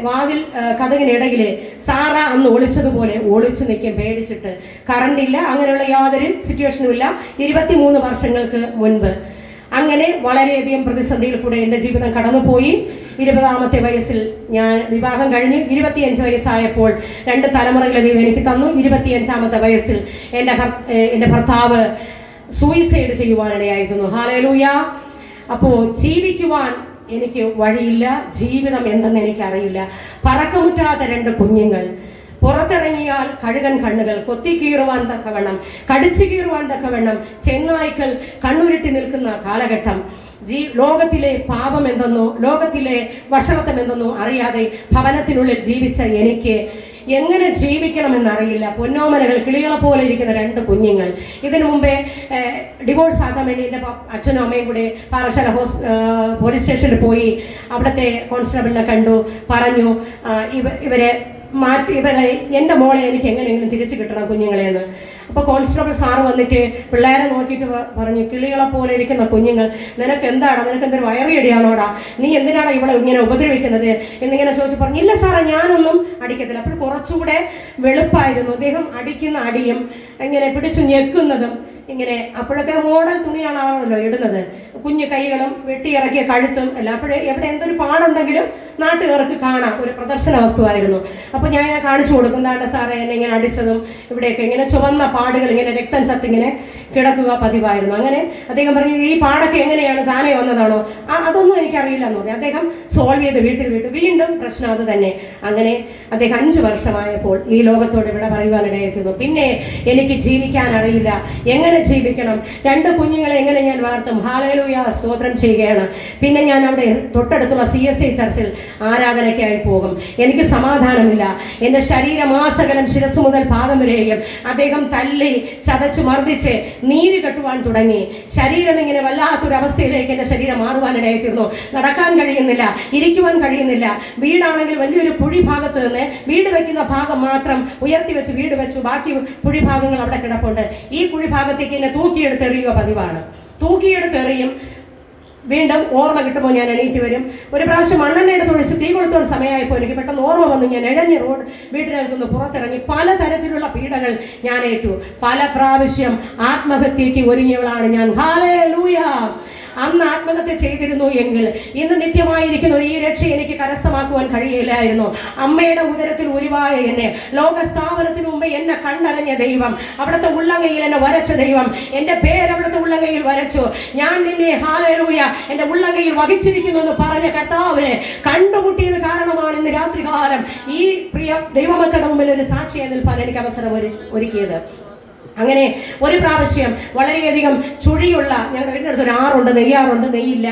Speaker 1: വാതിൽ കതകിനിടയിൽ സാറ അന്ന് ഒളിച്ചതുപോലെ ഒളിച്ചു നിൽക്കും പേടിച്ചിട്ട്. കറണ്ടില്ല, അങ്ങനെയുള്ള യാതൊരു സിറ്റുവേഷനും ഇല്ല. 23 വർഷങ്ങൾക്ക് മുൻപ് അങ്ങനെ വളരെയധികം പ്രതിസന്ധിയിൽ കൂടെ എൻ്റെ ജീവിതം കടന്നുപോയി. 20ാമത്തെ വയസ്സിൽ ഞാൻ വിവാഹം കഴിഞ്ഞ് 25 വയസ്സായപ്പോൾ 2 തലമുറകളെ ദൈവം എനിക്ക് തന്നു. 25ാമത്തെ വയസ്സിൽ എൻ്റെ ഭർത്താവ് സൂയിസൈഡ് ചെയ്യുവാനിടയായിരുന്നു. ഹല്ലേലൂയ. അപ്പോൾ ജീവിക്കുവാൻ എനിക്ക് വഴിയില്ല. ജീവിതം എന്തെന്ന് എനിക്കറിയില്ല. പറക്കമുറ്റാത്ത 2 കുഞ്ഞുങ്ങൾ. പുറത്തിറങ്ങിയാൽ കഴുകൻ കണ്ണുകൾ, കൊത്തിക്കീറുവാൻ തക്കവണ്ണം, കടിച്ചു കീറുവാൻ തക്കവണ്ണം ചെങ്ങായ്ക്കൾ കണ്ണുരുട്ടി നിൽക്കുന്ന കാലഘട്ടം. ലോകത്തിലെ പാപം എന്തെന്നോ ലോകത്തിലെ വഷളത്വം എന്തെന്നോ അറിയാതെ ഭവനത്തിനുള്ളിൽ ജീവിച്ച എനിക്ക് എങ്ങനെ ജീവിക്കണമെന്നറിയില്ല. പൊന്നോമനകൾ, കിളികളെ പോലെ ഇരിക്കുന്ന 2 കുഞ്ഞുങ്ങൾ. ഇതിനു മുമ്പേ ഡിവോഴ്സ് ആക്കാൻ വേണ്ടി എൻ്റെ അച്ഛനും അമ്മയും കൂടെ പാറശാല പോലീസ് സ്റ്റേഷനിൽ പോയി. അവിടുത്തെ കോൺസ്റ്റബിളിനെ കണ്ടു, പറഞ്ഞു ഇവരെ എൻ്റെ മോളെ എനിക്ക് എങ്ങനെയെങ്കിലും തിരിച്ചു കിട്ടണം കുഞ്ഞുങ്ങളെന്ന്. അപ്പോൾ കോൺസ്റ്റബിൾ സാറ് വന്നിട്ട് പിള്ളേരെ നോക്കിയിട്ട് പറഞ്ഞു, കിളികളെ പോലെ ഇരിക്കുന്ന കുഞ്ഞുങ്ങൾ, നിനക്ക് എന്തൊരു വയറിയടിയാണോടാ, നീ എന്തിനാടാ ഇവളെ ഇങ്ങനെ ഉപദ്രവിക്കുന്നത് എന്നിങ്ങനെ ചോദിച്ചു. പറഞ്ഞു, ഇല്ല സാറേ, ഞാനൊന്നും അടിക്കത്തില്ല. അപ്പോൾ കുറച്ചുകൂടെ വെളുപ്പായിരുന്നു. അദ്ദേഹം അടിക്കുന്ന അടിയും ഇങ്ങനെ പിടിച്ചു ഞെക്കുന്നതും ഇങ്ങനെ അപ്പോഴൊക്കെ മോഡൽ തുണിയാണല്ലോ ഇടുന്നത്, കുഞ്ഞു കൈകളും വെട്ടിയിറക്കിയ കഴുത്തും എല്ലാം. അപ്പോഴേ എവിടെ എന്തൊരു പാടുണ്ടെങ്കിലും നാട്ടുകാർക്ക് കാണാം, ഒരു പ്രദർശന വസ്തുവായിരുന്നു. അപ്പോൾ ഞാൻ കാണിച്ചു കൊടുക്കും, എന്താണ്ട് സാറേ എന്നെ ഇങ്ങനെ അടിച്ചതും ഇവിടെയൊക്കെ ഇങ്ങനെ ചുവന്ന പാടുകൾ ഇങ്ങനെ രക്തം ചത്തിങ്ങനെ കിടക്കുക പതിവായിരുന്നു. അങ്ങനെ അദ്ദേഹം പറഞ്ഞു, ഈ പാടൊക്കെ എങ്ങനെയാണ്, താനേ വന്നതാണോ? അതൊന്നും എനിക്കറിയില്ല എന്ന് പറഞ്ഞു. അദ്ദേഹം സോൾവ് ചെയ്ത് വീട്ടിൽ വിട്ടു. വീണ്ടും പ്രശ്നം അത് തന്നെ. അങ്ങനെ അദ്ദേഹം 5 വർഷമായപ്പോൾ ഈ ലോകത്തോട് ഇവിടെ പറയുവാനിടയായിരുന്നു. പിന്നെ എനിക്ക് ജീവിക്കാൻ അറിയില്ല, എങ്ങനെ ജീവിക്കണം, 2 കുഞ്ഞുങ്ങളെ എങ്ങനെ ഞാൻ വളർത്തും? ഹല്ലേലൂയ, സ്തോത്രം ചെയ്യുകയാണ്. പിന്നെ ഞാൻ അവിടെ തൊട്ടടുത്തുള്ള CSI ചർച്ചിൽ ആരാധനയ്ക്കായി പോകും. എനിക്ക് സമാധാനമില്ല. എൻ്റെ ശരീരമാസകലം ശിരസ് മുതൽ പാദം വരെയും അദ്ദേഹം തല്ലി ചതച്ച് മർദ്ദിച്ച് നീര് കെട്ടുവാൻ തുടങ്ങി. ശരീരം ഇങ്ങനെ വല്ലാത്തൊരവസ്ഥയിലേക്ക് എൻ്റെ ശരീരം മാറുവാനിടയായിത്തീർന്നു. നടക്കാൻ കഴിയുന്നില്ല, ഇരിക്കുവാൻ കഴിയുന്നില്ല. വീടാണെങ്കിൽ വലിയൊരു കുഴി ഭാഗത്ത് നിന്ന് വീട് വയ്ക്കുന്ന ഭാഗം മാത്രം ഉയർത്തി വെച്ച് വീട് വെച്ചു, ബാക്കി കുഴി ഭാഗങ്ങൾ അവിടെ കിടപ്പുണ്ട്. ഈ കുഴി ഭാഗത്തേക്ക് എന്നെ തൂക്കിയെടുത്തെറിയുക പതിവാണ്. തൂക്കിയെടുത്തെറിയും. വീണ്ടും ഓർമ്മ കിട്ടുമ്പോൾ ഞാൻ എണീറ്റ് വരും. ഒരു പ്രാവശ്യം മണ്ണെണ്ണ എടുത്ത് ഒഴിച്ച് തീ കൊളുത്തോട് സമയമായപ്പോൾ എനിക്ക് പെട്ടെന്ന് ഓർമ്മ വന്നു. ഞാൻ ഇഴഞ്ഞ് വീട്ടിനകത്തുനിന്ന് പുറത്തിറങ്ങി. പലതരത്തിലുള്ള പീഡകൾ ഞാൻ ഏറ്റു. പല പ്രാവശ്യം ആത്മഹത്യയ്ക്ക് ഒരുങ്ങിയവളാണ് ഞാൻ. ഹല്ലേലൂയ. അന്ന് ആത്മഹത്യ ചെയ്തിരുന്നു എങ്കിൽ ഇന്ന് നിത്യമായിരിക്കുന്നു ഈ രക്ഷ എനിക്ക് കരസ്ഥമാക്കുവാൻ കഴിയില്ലായിരുന്നു. അമ്മയുടെ ഉദരത്തിൽ ഉരുവായ എന്നെ, ലോകസ്ഥാപനത്തിന് മുമ്പ് എന്നെ കണ്ടറിഞ്ഞ ദൈവം, അവിടുത്തെ ഉള്ളങ്കയിൽ എന്നെ വരച്ച ദൈവം, എൻ്റെ പേര് അവിടുത്തെ ഉള്ളങ്കയിൽ വരച്ചു. ഞാൻ നിന്നെ ഹല്ലേലൂയ എൻ്റെ ഉള്ളങ്കയിൽ വഹിച്ചിരിക്കുന്നു എന്ന് പറഞ്ഞ കർത്താവിനെ കണ്ടുമുട്ടിയത് കാരണമാണ് ഇന്ന് രാത്രികാലം ഈ പ്രിയ ദൈവമക്കളുടെ മുമ്പിൽ ഒരു സാക്ഷിയായി നിൽപ്പാൻ എനിക്ക് അവസരം ഒരുക്കിയത്. അങ്ങനെ ഒരു പ്രാവശ്യം വളരെയധികം ചുഴിയുള്ള, ഞങ്ങളുടെ വീടിനടുത്ത് ഒരു ആറുണ്ട്, നെയ്യാറുണ്ട്, നെയ്യില്ല,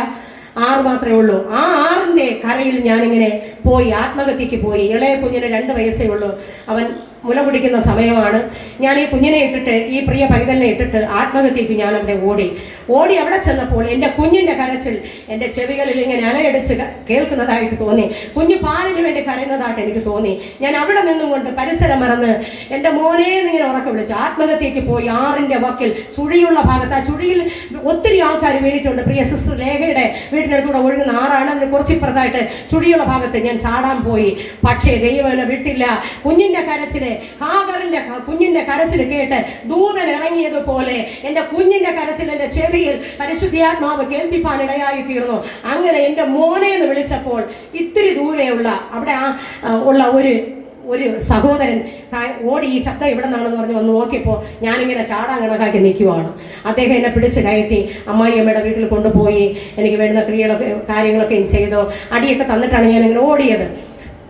Speaker 1: ആറ് മാത്രമേ ഉള്ളൂ. ആ ആറിൻ്റെ കരയിൽ ഞാനിങ്ങനെ പോയി ആത്മഹത്യക്ക് പോയി. ഇളയ കുഞ്ഞിന് 2 വയസ്സേ ഉള്ളൂ. അവൻ മുല കുടിക്കുന്ന സമയമാണ്. ഞാൻ ഈ കുഞ്ഞിനെ ഇട്ടിട്ട്, ഈ പ്രിയ പൈതലിനെ ഇട്ടിട്ട് ആത്മഹത്യക്ക് ഞാൻ അവിടെ ഓടി അവിടെ ചെന്നപ്പോൾ എൻ്റെ കുഞ്ഞിൻ്റെ കരച്ചിൽ എൻ്റെ ചെവികളിൽ ഇങ്ങനെ അലയടിച്ച് കേൾക്കുന്നതായിട്ട് തോന്നി. കുഞ്ഞ് പാലിന് വേണ്ടി കരയുന്നതായിട്ട് എനിക്ക് തോന്നി. ഞാൻ അവിടെ നിന്നുകൊണ്ട് പരിസരം മറന്ന് എൻ്റെ മോനെ എന്നിങ്ങനെ ഉറക്കെ വിളിച്ചു. ആത്മഹത്യക്ക് പോയി ആറിൻ്റെ വക്കിൽ ചുഴിയുള്ള ഭാഗത്ത്, ആ ചുഴിയിൽ ഒത്തിരി ആൾക്കാർ വീണിട്ടുണ്ട്. പ്രിയ സിസ്റ്റർ ലേഖയുടെ വീട്ടിനടുത്തൂടെ ഒഴുകുന്ന ആറാണ്. അതിന് കുറച്ചിപ്പുറത്തായിട്ട് ചുഴിയുള്ള ഭാഗത്ത് ഞാൻ ചാടാൻ പോയി. പക്ഷേ ദൈവം എന്നെ വിട്ടില്ല. കുഞ്ഞിൻ്റെ കരച്ചിൽ, ഹാഗറിന്റെ കുഞ്ഞിന്റെ കരച്ചിൽ കേട്ട് ദൂതൻ ഇറങ്ങിയതുപോലെ എൻ്റെ കുഞ്ഞിന്റെ കരച്ചിൽ എൻ്റെ ചെവിയിൽ പരിശുദ്ധാത്മാവ് കേൾപ്പിപ്പാനിടയായി തീർന്നു. അങ്ങനെ എൻ്റെ മോനെ എന്ന് വിളിച്ചപ്പോൾ ഇത്തിരി ദൂരെയുള്ള അവിടെ ഉള്ള ഒരു സഹോദരൻ ഓടി ഈ ശബ്ദം ഇവിടെ നിന്നാണെന്ന് പറഞ്ഞ് വന്ന് നോക്കിയപ്പോൾ ഞാനിങ്ങനെ ചാടാൻ കണക്കാക്കി നിൽക്കുവാണ്. അദ്ദേഹം എന്നെ പിടിച്ച് കയറ്റി അമ്മായിയമ്മയുടെ വീട്ടിൽ കൊണ്ടുപോയി എനിക്ക് വേണ്ടുന്ന കാര്യങ്ങളൊക്കെയും ചെയ്തു. അടിയൊക്കെ തന്നിട്ടാണ് ഞാനിങ്ങനെ ഓടിയത്.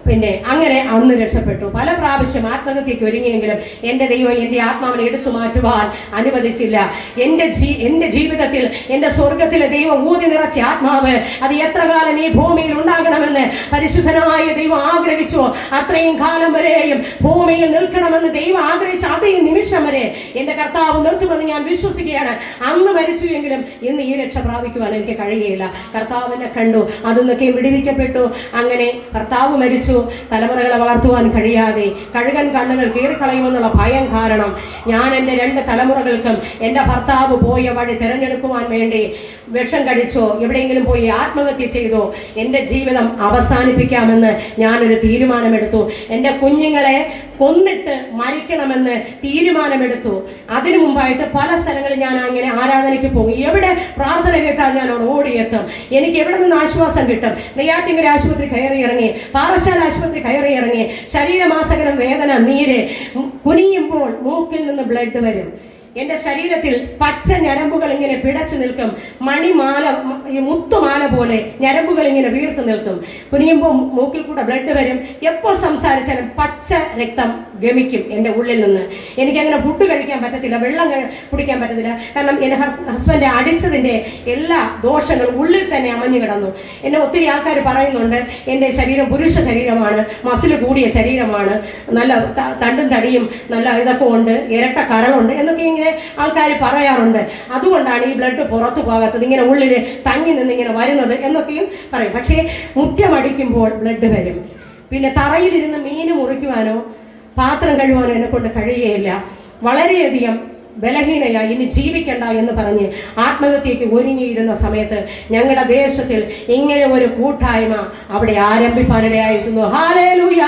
Speaker 1: പിന്നെ അങ്ങനെ അന്ന് രക്ഷപ്പെട്ടു. പല പ്രാവശ്യം ആത്മഹത്യയ്ക്ക് ഒരുങ്ങിയെങ്കിലും എൻ്റെ ദൈവം എൻ്റെ ആത്മാവിനെ എടുത്തു മാറ്റുവാൻ അനുവദിച്ചില്ല. എൻ്റെ ജീവിതത്തിൽ എൻ്റെ സ്വർഗത്തിലെ ദൈവം ഊതി നിറച്ച ആത്മാവ് അത് എത്ര കാലം ഈ ഭൂമിയിൽ ഉണ്ടാകണമെന്ന് പരിശുദ്ധനായ ദൈവം ആഗ്രഹിച്ചു, അത്രയും കാലം വരെയും ഭൂമിയിൽ നിൽക്കണമെന്ന് ദൈവം ആഗ്രഹിച്ച അതേ നിമിഷം വരെ എൻ്റെ കർത്താവ് നിർത്തുമെന്ന് ഞാൻ വിശ്വസിക്കുകയാണ്. അന്ന് മരിച്ചു എങ്കിലും ഇന്ന് ഈ രക്ഷ പ്രാപിക്കുവാൻ എനിക്ക് കഴിയുകയില്ല. കർത്താവിനെ കണ്ടു, അതിന്നൊക്കെ വിടുവിക്കപ്പെട്ടു. അങ്ങനെ കർത്താവ് മരിച്ചു. തലമുറകളെ വളർത്തുവാൻ കഴിയാതെ കഴുകൻ കണ്ണുകൾ കീറിക്കളയുമെന്നുള്ള ഭയം കാരണം ഞാൻ എൻ്റെ 2 തലമുറകൾക്കും എൻ്റെ ഭർത്താവ് പോയ വഴി തിരഞ്ഞെടുക്കുവാൻ വേണ്ടി വിഷം കഴിച്ചോ, എവിടെയെങ്കിലും പോയി ആത്മഹത്യ ചെയ്തോ എൻ്റെ ജീവിതം അവസാനിപ്പിക്കാമെന്ന് ഞാനൊരു തീരുമാനമെടുത്തു. എൻ്റെ കുഞ്ഞുങ്ങളെ കൊന്നിട്ട് മരിക്കണമെന്ന് തീരുമാനമെടുത്തു. അതിനു മുമ്പായിട്ട് പല സ്ഥലങ്ങളിൽ ഞാൻ അങ്ങനെ ആരാധനയ്ക്ക് പോകും. എവിടെ പ്രാർത്ഥന കേട്ടാൽ ഞാൻ അവിടെ ഓടിയെത്തും. എനിക്ക് എവിടെ നിന്ന് ആശ്വാസം കിട്ടും? നെയ്യാറ്റിങ്കര ആശുപത്രി കയറി ഇറങ്ങി, പാറശാല ആശുപത്രി കയറി ഇറങ്ങി, ശരീരമാസകലം വേദന, നീര്, കുനിയുമ്പോൾ മൂക്കിൽ നിന്ന് ബ്ലഡ് വരും. എൻ്റെ ശരീരത്തിൽ പച്ച ഞരമ്പുകൾ ഇങ്ങനെ പിടച്ചു നിൽക്കും. മണിമാല, മുത്തുമാല പോലെ ഞരമ്പുകൾ ഇങ്ങനെ വീർത്ത് നിൽക്കും. കുനിയുമ്പോൾ മൂക്കിൽ കൂടെ ബ്ലഡ് വരും. എപ്പോൾ സംസാരിച്ചാലും പച്ച രക്തം ഗമിക്കും എൻ്റെ ഉള്ളിൽ നിന്ന്. എനിക്കങ്ങനെ ഫുഡ് കഴിക്കാൻ പറ്റത്തില്ല, വെള്ളം കുടിക്കാൻ പറ്റത്തില്ല. കാരണം എൻ്റെ ഹസ്ബൻഡ് അടിച്ചതിൻ്റെ എല്ലാ ദോഷങ്ങളും ഉള്ളിൽ തന്നെ അമഞ്ഞു കിടന്നു. എന്നെ ഒത്തിരി ആൾക്കാർ പറയുന്നുണ്ട് എൻ്റെ ശരീരം പുരുഷ ശരീരമാണ്, മസിൽ കൂടിയ ശരീരമാണ്, നല്ല തണ്ടും തടിയും നല്ല ഇതൊക്കെ ഉണ്ട്, ഇരട്ട കരളുണ്ട് എന്നൊക്കെ ഇങ്ങനെ ആൾക്കാർ പറയാറുണ്ട്. അതുകൊണ്ടാണ് ഈ ബ്ലഡ് പുറത്തു പോകാത്തത്, ഇങ്ങനെ ഉള്ളിൽ തങ്ങി നിന്നിങ്ങനെ വരുന്നത് എന്നൊക്കെയും പറയും. പക്ഷേ മുറ്റമടിക്കുമ്പോൾ ബ്ലഡ് വരും. പിന്നെ തറയിലിരുന്ന് മീൻ മുറിക്കുവാനോ പാത്രം കഴുകാനോ എന്നെ കൊണ്ട് കഴിയുകയില്ല. വളരെയധികം ബലഹീനയായി ഇനി ജീവിക്കണ്ട എന്ന് പറഞ്ഞ് ആത്മഹത്യയ്ക്ക് ഒരുങ്ങിയിരുന്ന സമയത്ത് ഞങ്ങളുടെ ദേശത്തിൽ ഇങ്ങനെ ഒരു കൂട്ടായ്മ അവിടെ ആരംഭിപ്പാനിടയായിരുന്നു. ഹല്ലേലൂയ!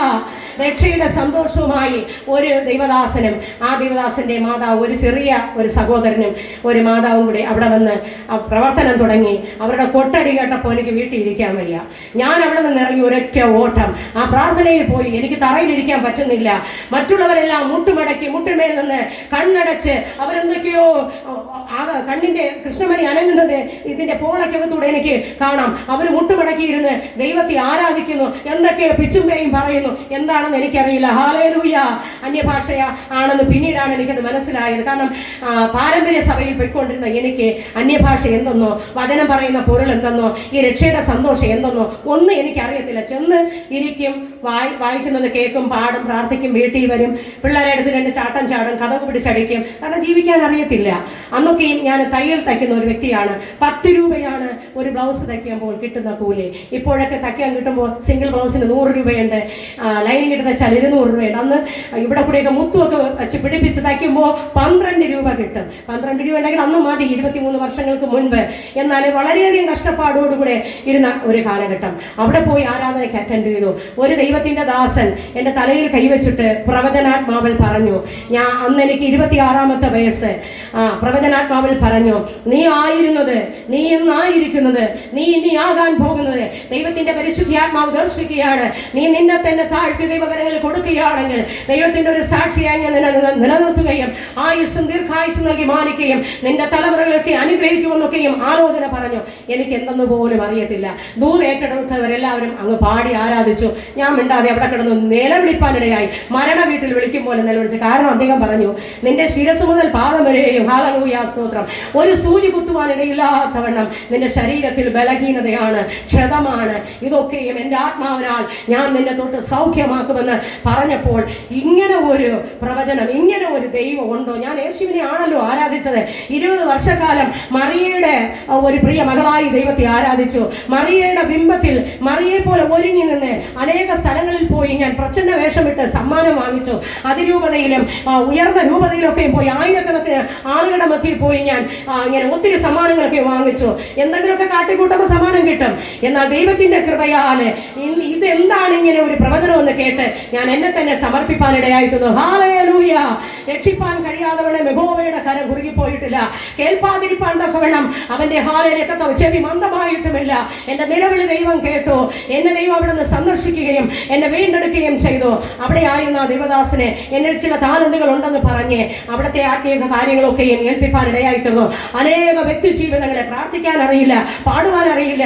Speaker 1: രക്ഷയുടെ സന്തോഷവുമായി ഒരു ദൈവദാസനും ആ ദൈവദാസന്റെ മാതാവ് ഒരു ചെറിയ ഒരു സഹോദരനും ഒരു മാതാവും കൂടി അവിടെ വന്ന് പ്രവർത്തനം തുടങ്ങി. അവരുടെ കൊട്ടടി കേട്ടപ്പോൾ എനിക്ക് വീട്ടിൽ ഇരിക്കാൻ വയ്യ. ഞാൻ അവിടെ നിന്ന് ഇറങ്ങി ഒരൊറ്റ ഓട്ടം ആ പ്രാർത്ഥനയിൽ പോയി. എനിക്ക് തറയിലിരിക്കാൻ പറ്റുന്നില്ല. മറ്റുള്ളവരെല്ലാം മുട്ടുമടക്കി മുട്ടുമേൽ നിന്ന് കണ്ണടച്ച് അവരെന്തൊക്കെയോ കണ്ണിന്റെ കൃഷ്ണമണി അനങ്ങുന്നത് ഇതിന്റെ പോളക്കകത്തൂടെ എനിക്ക് കാണാം. അവർ മുട്ടുമടക്കിയിരുന്ന് ദൈവത്തെ ആരാധിക്കുന്നു, എന്തൊക്കെയോ പിച്ചുമ്പയും പറയുന്നു. എന്താണെന്ന് എനിക്കറിയില്ല. ഹല്ലേലൂയ. അന്യഭാഷ ആണെന്ന് പിന്നീടാണ് എനിക്കത് മനസ്സിലായത്. കാരണം പാരമ്പര്യ സഭയിൽ പോയിക്കൊണ്ടിരുന്ന എനിക്ക് അന്യഭാഷ എന്തെന്നോ വചനം പറയുന്ന പൊരുൾ എന്തെന്നോ ഈ രക്ഷയുടെ സന്തോഷം എന്തെന്നോ ഒന്നും എനിക്കറിയത്തില്ല. ചെന്ന് ഇരിക്കും, വായിക്കുന്നത് കേൾക്കും, പാടും, പ്രാർത്ഥിക്കും, വീട്ടിൽ വരും, പിള്ളേരെ അടുത്ത് 2 ചാട്ടം ചാടും, കഥക് പിടിച്ചടിക്കും. കാരണം ജീവിക്കാൻ അറിയത്തില്ല. അന്നൊക്കെയും ഞാൻ തയ്യൽ തയ്ക്കുന്ന ഒരു വ്യക്തിയാണ്. 10 രൂപയാണ് ഒരു ബ്ലൗസ് തയ്ക്കുമ്പോൾ കിട്ടുന്ന കൂലി. ഇപ്പോഴൊക്കെ തയ്ക്കാൻ കിട്ടുമ്പോൾ സിംഗിൾ ബ്ലൗസിന് 100 രൂപയുണ്ട്, ലൈനിങ് ഇട്ട് തയ്ച്ചാൽ 200 രൂപയുണ്ട്. അന്ന് ഇവിടെ കൂടെയൊക്കെ മുത്തുമൊക്കെ വെച്ച് പിടിപ്പിച്ച് തയ്ക്കുമ്പോൾ 12 രൂപ കിട്ടും. 12 രൂപ ഉണ്ടെങ്കിൽ അന്ന് മതി, 23 വർഷങ്ങൾക്ക് മുൻപ്. എന്നാൽ വളരെയധികം കഷ്ടപ്പാടോടുകൂടെ ഇരുന്ന ഒരു കാലഘട്ടം. അവിടെ പോയി ആരാധനയ്ക്ക് അറ്റൻഡ് ചെയ്തു. ഒരു ദൈവത്തിന്റെ ദാസൻ എൻ്റെ തലയിൽ കൈവച്ചിട്ട് പ്രവചനാത്മാവിൽ പറഞ്ഞു. അന്ന് എനിക്ക് 26-ാമത്തെ വയസ്സ്. പ്രവചനാത്മാവിൽ പറഞ്ഞു, നീ ആയിരുന്നത്, നീ ഇന്നായിരിക്കുന്നത്, നീ ഇനി ആകാൻ പോകുന്നത് ദൈവത്തിന്റെ പരിശുദ്ധാത്മാവ് ദർശിക്കുകയാണ്. നീ നിന്നെ തന്നെ താഴ്ത്തി ദൈവകരങ്ങളിൽ കൊടുക്കുകയാണെങ്കിൽ ദൈവത്തിന്റെ ഒരു സാക്ഷിയായി ഞാൻ നിലനിർത്തുകയും ആയുസ്സും ദീർഘായുസ്സും നൽകി മാനിക്കുകയും നിന്റെ തലമുറകളൊക്കെ അനുഗ്രഹിക്കുമെന്നൊക്കെയും ആലോചന പറഞ്ഞു. എനിക്ക് എന്തെന്ന് പോലും അറിയത്തില്ല. ദൂരെ ഏറ്റെടുത്തവരെല്ലാവരും അങ്ങ് പാടി ആരാധിച്ചു. ഞാൻ മിണ്ടാതെ അവിടെ കിടന്നു നിലവിളിപ്പാനിടയായി. മരണ വീട്ടിൽ വിളിക്കും പോലെ നിലവിളിച്ചു. കാരണം അദ്ദേഹം പറഞ്ഞു, നിന്റെ ശിരസ് മുതൽ പാദം വരെയും ഹല്ലേലൂയ സ്തോത്രം, ഒരു സൂചി കുത്തുവാനിടയില്ലാത്തവണ്ണം നിന്റെ ശരീരത്തിൽ ബലഹീനതയാണ്, ക്ഷതമാണ്. ഇതൊക്കെയും എൻ്റെ ആത്മാവിനാൽ ഞാൻ നിന്നെ തൊട്ട് സൗഖ്യമാക്കുമെന്ന് പറഞ്ഞപ്പോൾ ഇങ്ങനെ ഒരു പ്രവചനം, ഇങ്ങനെ ഒരു ദൈവം ഉണ്ടോ? ഞാൻ യേശുവിനെ ആണല്ലോ ആരാധിച്ചത്. 20 വർഷക്കാലം മറിയയുടെ ഒരു പ്രിയ മകളായി ദൈവത്തെ ആരാധിച്ചു. മറിയയുടെ ബിംബത്തിൽ മറിയെ പോലെ ഒരുങ്ങി നിന്ന് അനേക സ്ഥലങ്ങളിൽ പോയി ഞാൻ പ്രച്ഛന്ന വേഷമിട്ട് സമ്മാനം വാങ്ങിച്ചു. അതിരൂപതയിലും ഉയർന്ന രൂപതയിലൊക്കെയും പോയി ആയിരക്കണക്കിന് ആളുകളുടെ മധ്യയിൽ പോയി ഞാൻ ഇങ്ങനെ ഒത്തിരി സമ്മാനങ്ങളൊക്കെ വാങ്ങിച്ചു. എന്തെങ്കിലുമൊക്കെ കാട്ടിക്കൂട്ടുമ്പോൾ സമ്മാനം കിട്ടും. എന്നാൽ ദൈവത്തിന്റെ കൃപയാല് ഇതെന്താണ് ഇങ്ങനെ ഒരു പ്രവചനം എന്ന് കേട്ട് ഞാൻ എന്നെ തന്നെ സമർപ്പിപ്പാനിടയായിരുന്നു. ഹല്ലേലൂയ. രക്ഷിപ്പാൻ കഴിയാത്തവണ്ണം യഹോവയുടെ കരം കുറുകിപ്പോയിട്ടില്ല. കേൾപ്പാതിരിപ്പാൻ തക്കവണ്ണം അവന്റെ ഹാലയിലേക്കത്ത ചെവി മന്ദമായിട്ടുമില്ല. എന്റെ നിലവിളി ദൈവം കേട്ടു. എന്നെ ദൈവം അവിടെ നിന്ന് സന്ദർശിക്കുകയും എന്നെ വീണ്ടെടുക്കുകയും ചെയ്തു. അവിടെ ആയിരുന്ന ദൈവദാസനെ എന്നിൽ ചില താലന്തുകൾ ഉണ്ടെന്ന് പറഞ്ഞ് അവിടുത്തെ ആത്മീയ കാര്യങ്ങളൊക്കെയും ഏൽപ്പിപ്പാനിടയായിത്തീർന്നു. അനേക വ്യക്തി ജീവിതങ്ങളെ പ്രാർത്ഥിക്കാൻ അറിയില്ല, പാടുവാൻ അറിയില്ല,